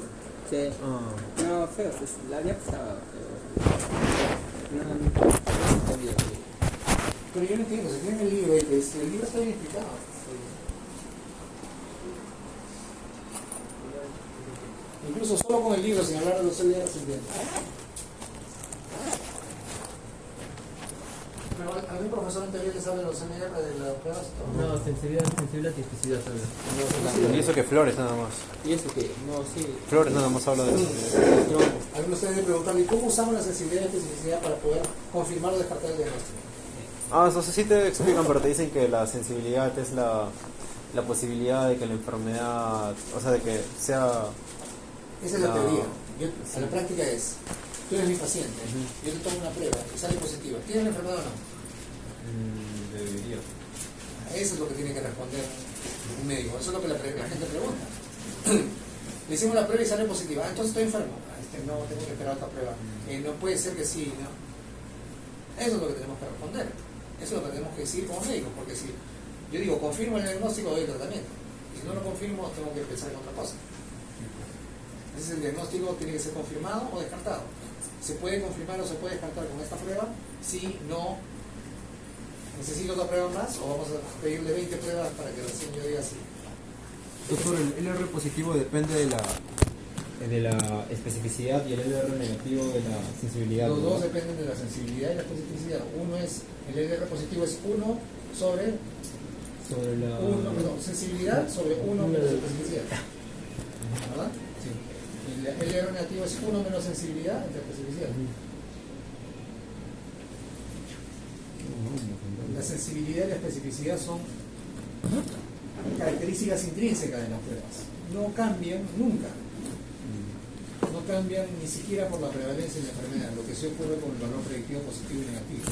Sí. Ah. No, feo, pues, la había pasado. No sabía que... Pero yo no entiendo, si tienen el libro, el libro está bien explicado. Incluso solo con el libro, sin hablar de los LDR, se entiende. Pero algún profesor en teoría que sabe los LDR de las pruebas. No, sensibilidad y especificidad habla. Y eso que Flores nada más. Y eso que, no, sí. Flores nada más habla de eso. Algunos de ustedes deben preguntarle, ¿y cómo usamos la sensibilidad y especificidad para poder confirmar o descartar el diagnóstico? Ah, no sé si te explican, pero te dicen que la sensibilidad es la posibilidad de que la enfermedad, o sea, de que sea... Esa es la No. teoría. A la práctica es, tú eres mi paciente, yo te tomo una prueba y sale positiva. ¿Tienes la enfermedad o no? Debería. Eso es lo que tiene que responder un médico. Eso es lo que la gente pregunta. Le hicimos la prueba y sale positiva. Ah, entonces estoy enfermo. No, tengo que esperar otra prueba. No puede ser que sí, ¿no? Eso es lo que tenemos que responder. Eso es lo que tenemos que decir como médicos. Porque si yo digo, confirmo el diagnóstico, doy el tratamiento. Y si no lo confirmo, tengo que pensar en otra cosa. Entonces el diagnóstico tiene que ser confirmado o descartado. Se puede confirmar o se puede descartar con esta prueba. Si no necesito otra prueba más, o vamos a pedirle 20 pruebas para que recién yo diga sí. Doctor, el LR positivo depende de la especificidad y el LR negativo de la sensibilidad. Los ¿no? dos dependen de la sensibilidad y la especificidad. Uno es, el LR positivo es 1 sobre la 1, sensibilidad sobre 1 menos especificidad. ¿Verdad? Sí. El LR negativo es 1 menos sensibilidad entre especificidad. La sensibilidad y la especificidad son características intrínsecas de las pruebas. No cambian nunca. No cambian ni siquiera por la prevalencia de la enfermedad. Lo que sí ocurre con el valor predictivo positivo y negativo.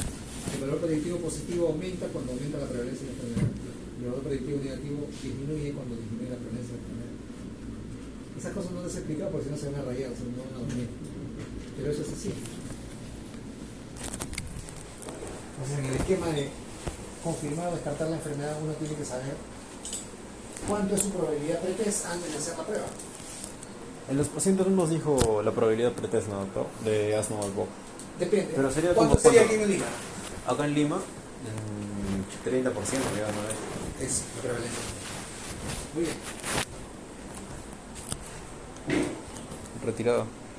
El valor predictivo positivo aumenta cuando aumenta la prevalencia de la enfermedad. El valor predictivo negativo disminuye cuando disminuye la prevalencia de la enfermedad. Esas cosas no las he explicado porque si no se van a rayar, se no van a dormir. Pero eso es así. O sea, en el esquema de confirmar o descartar la enfermedad, uno tiene que saber cuánto es su probabilidad pretest antes de hacer la prueba. En los pacientes no nos dijo la probabilidad pretest, ¿no, doctor? De asma o EPOC. Depende. Pero sería ¿Cuánto como sería aquí cuánto? en el Lima? Acá en Lima, 30% ya, ¿no? Es la prevalencia. Muy bien. Retirado.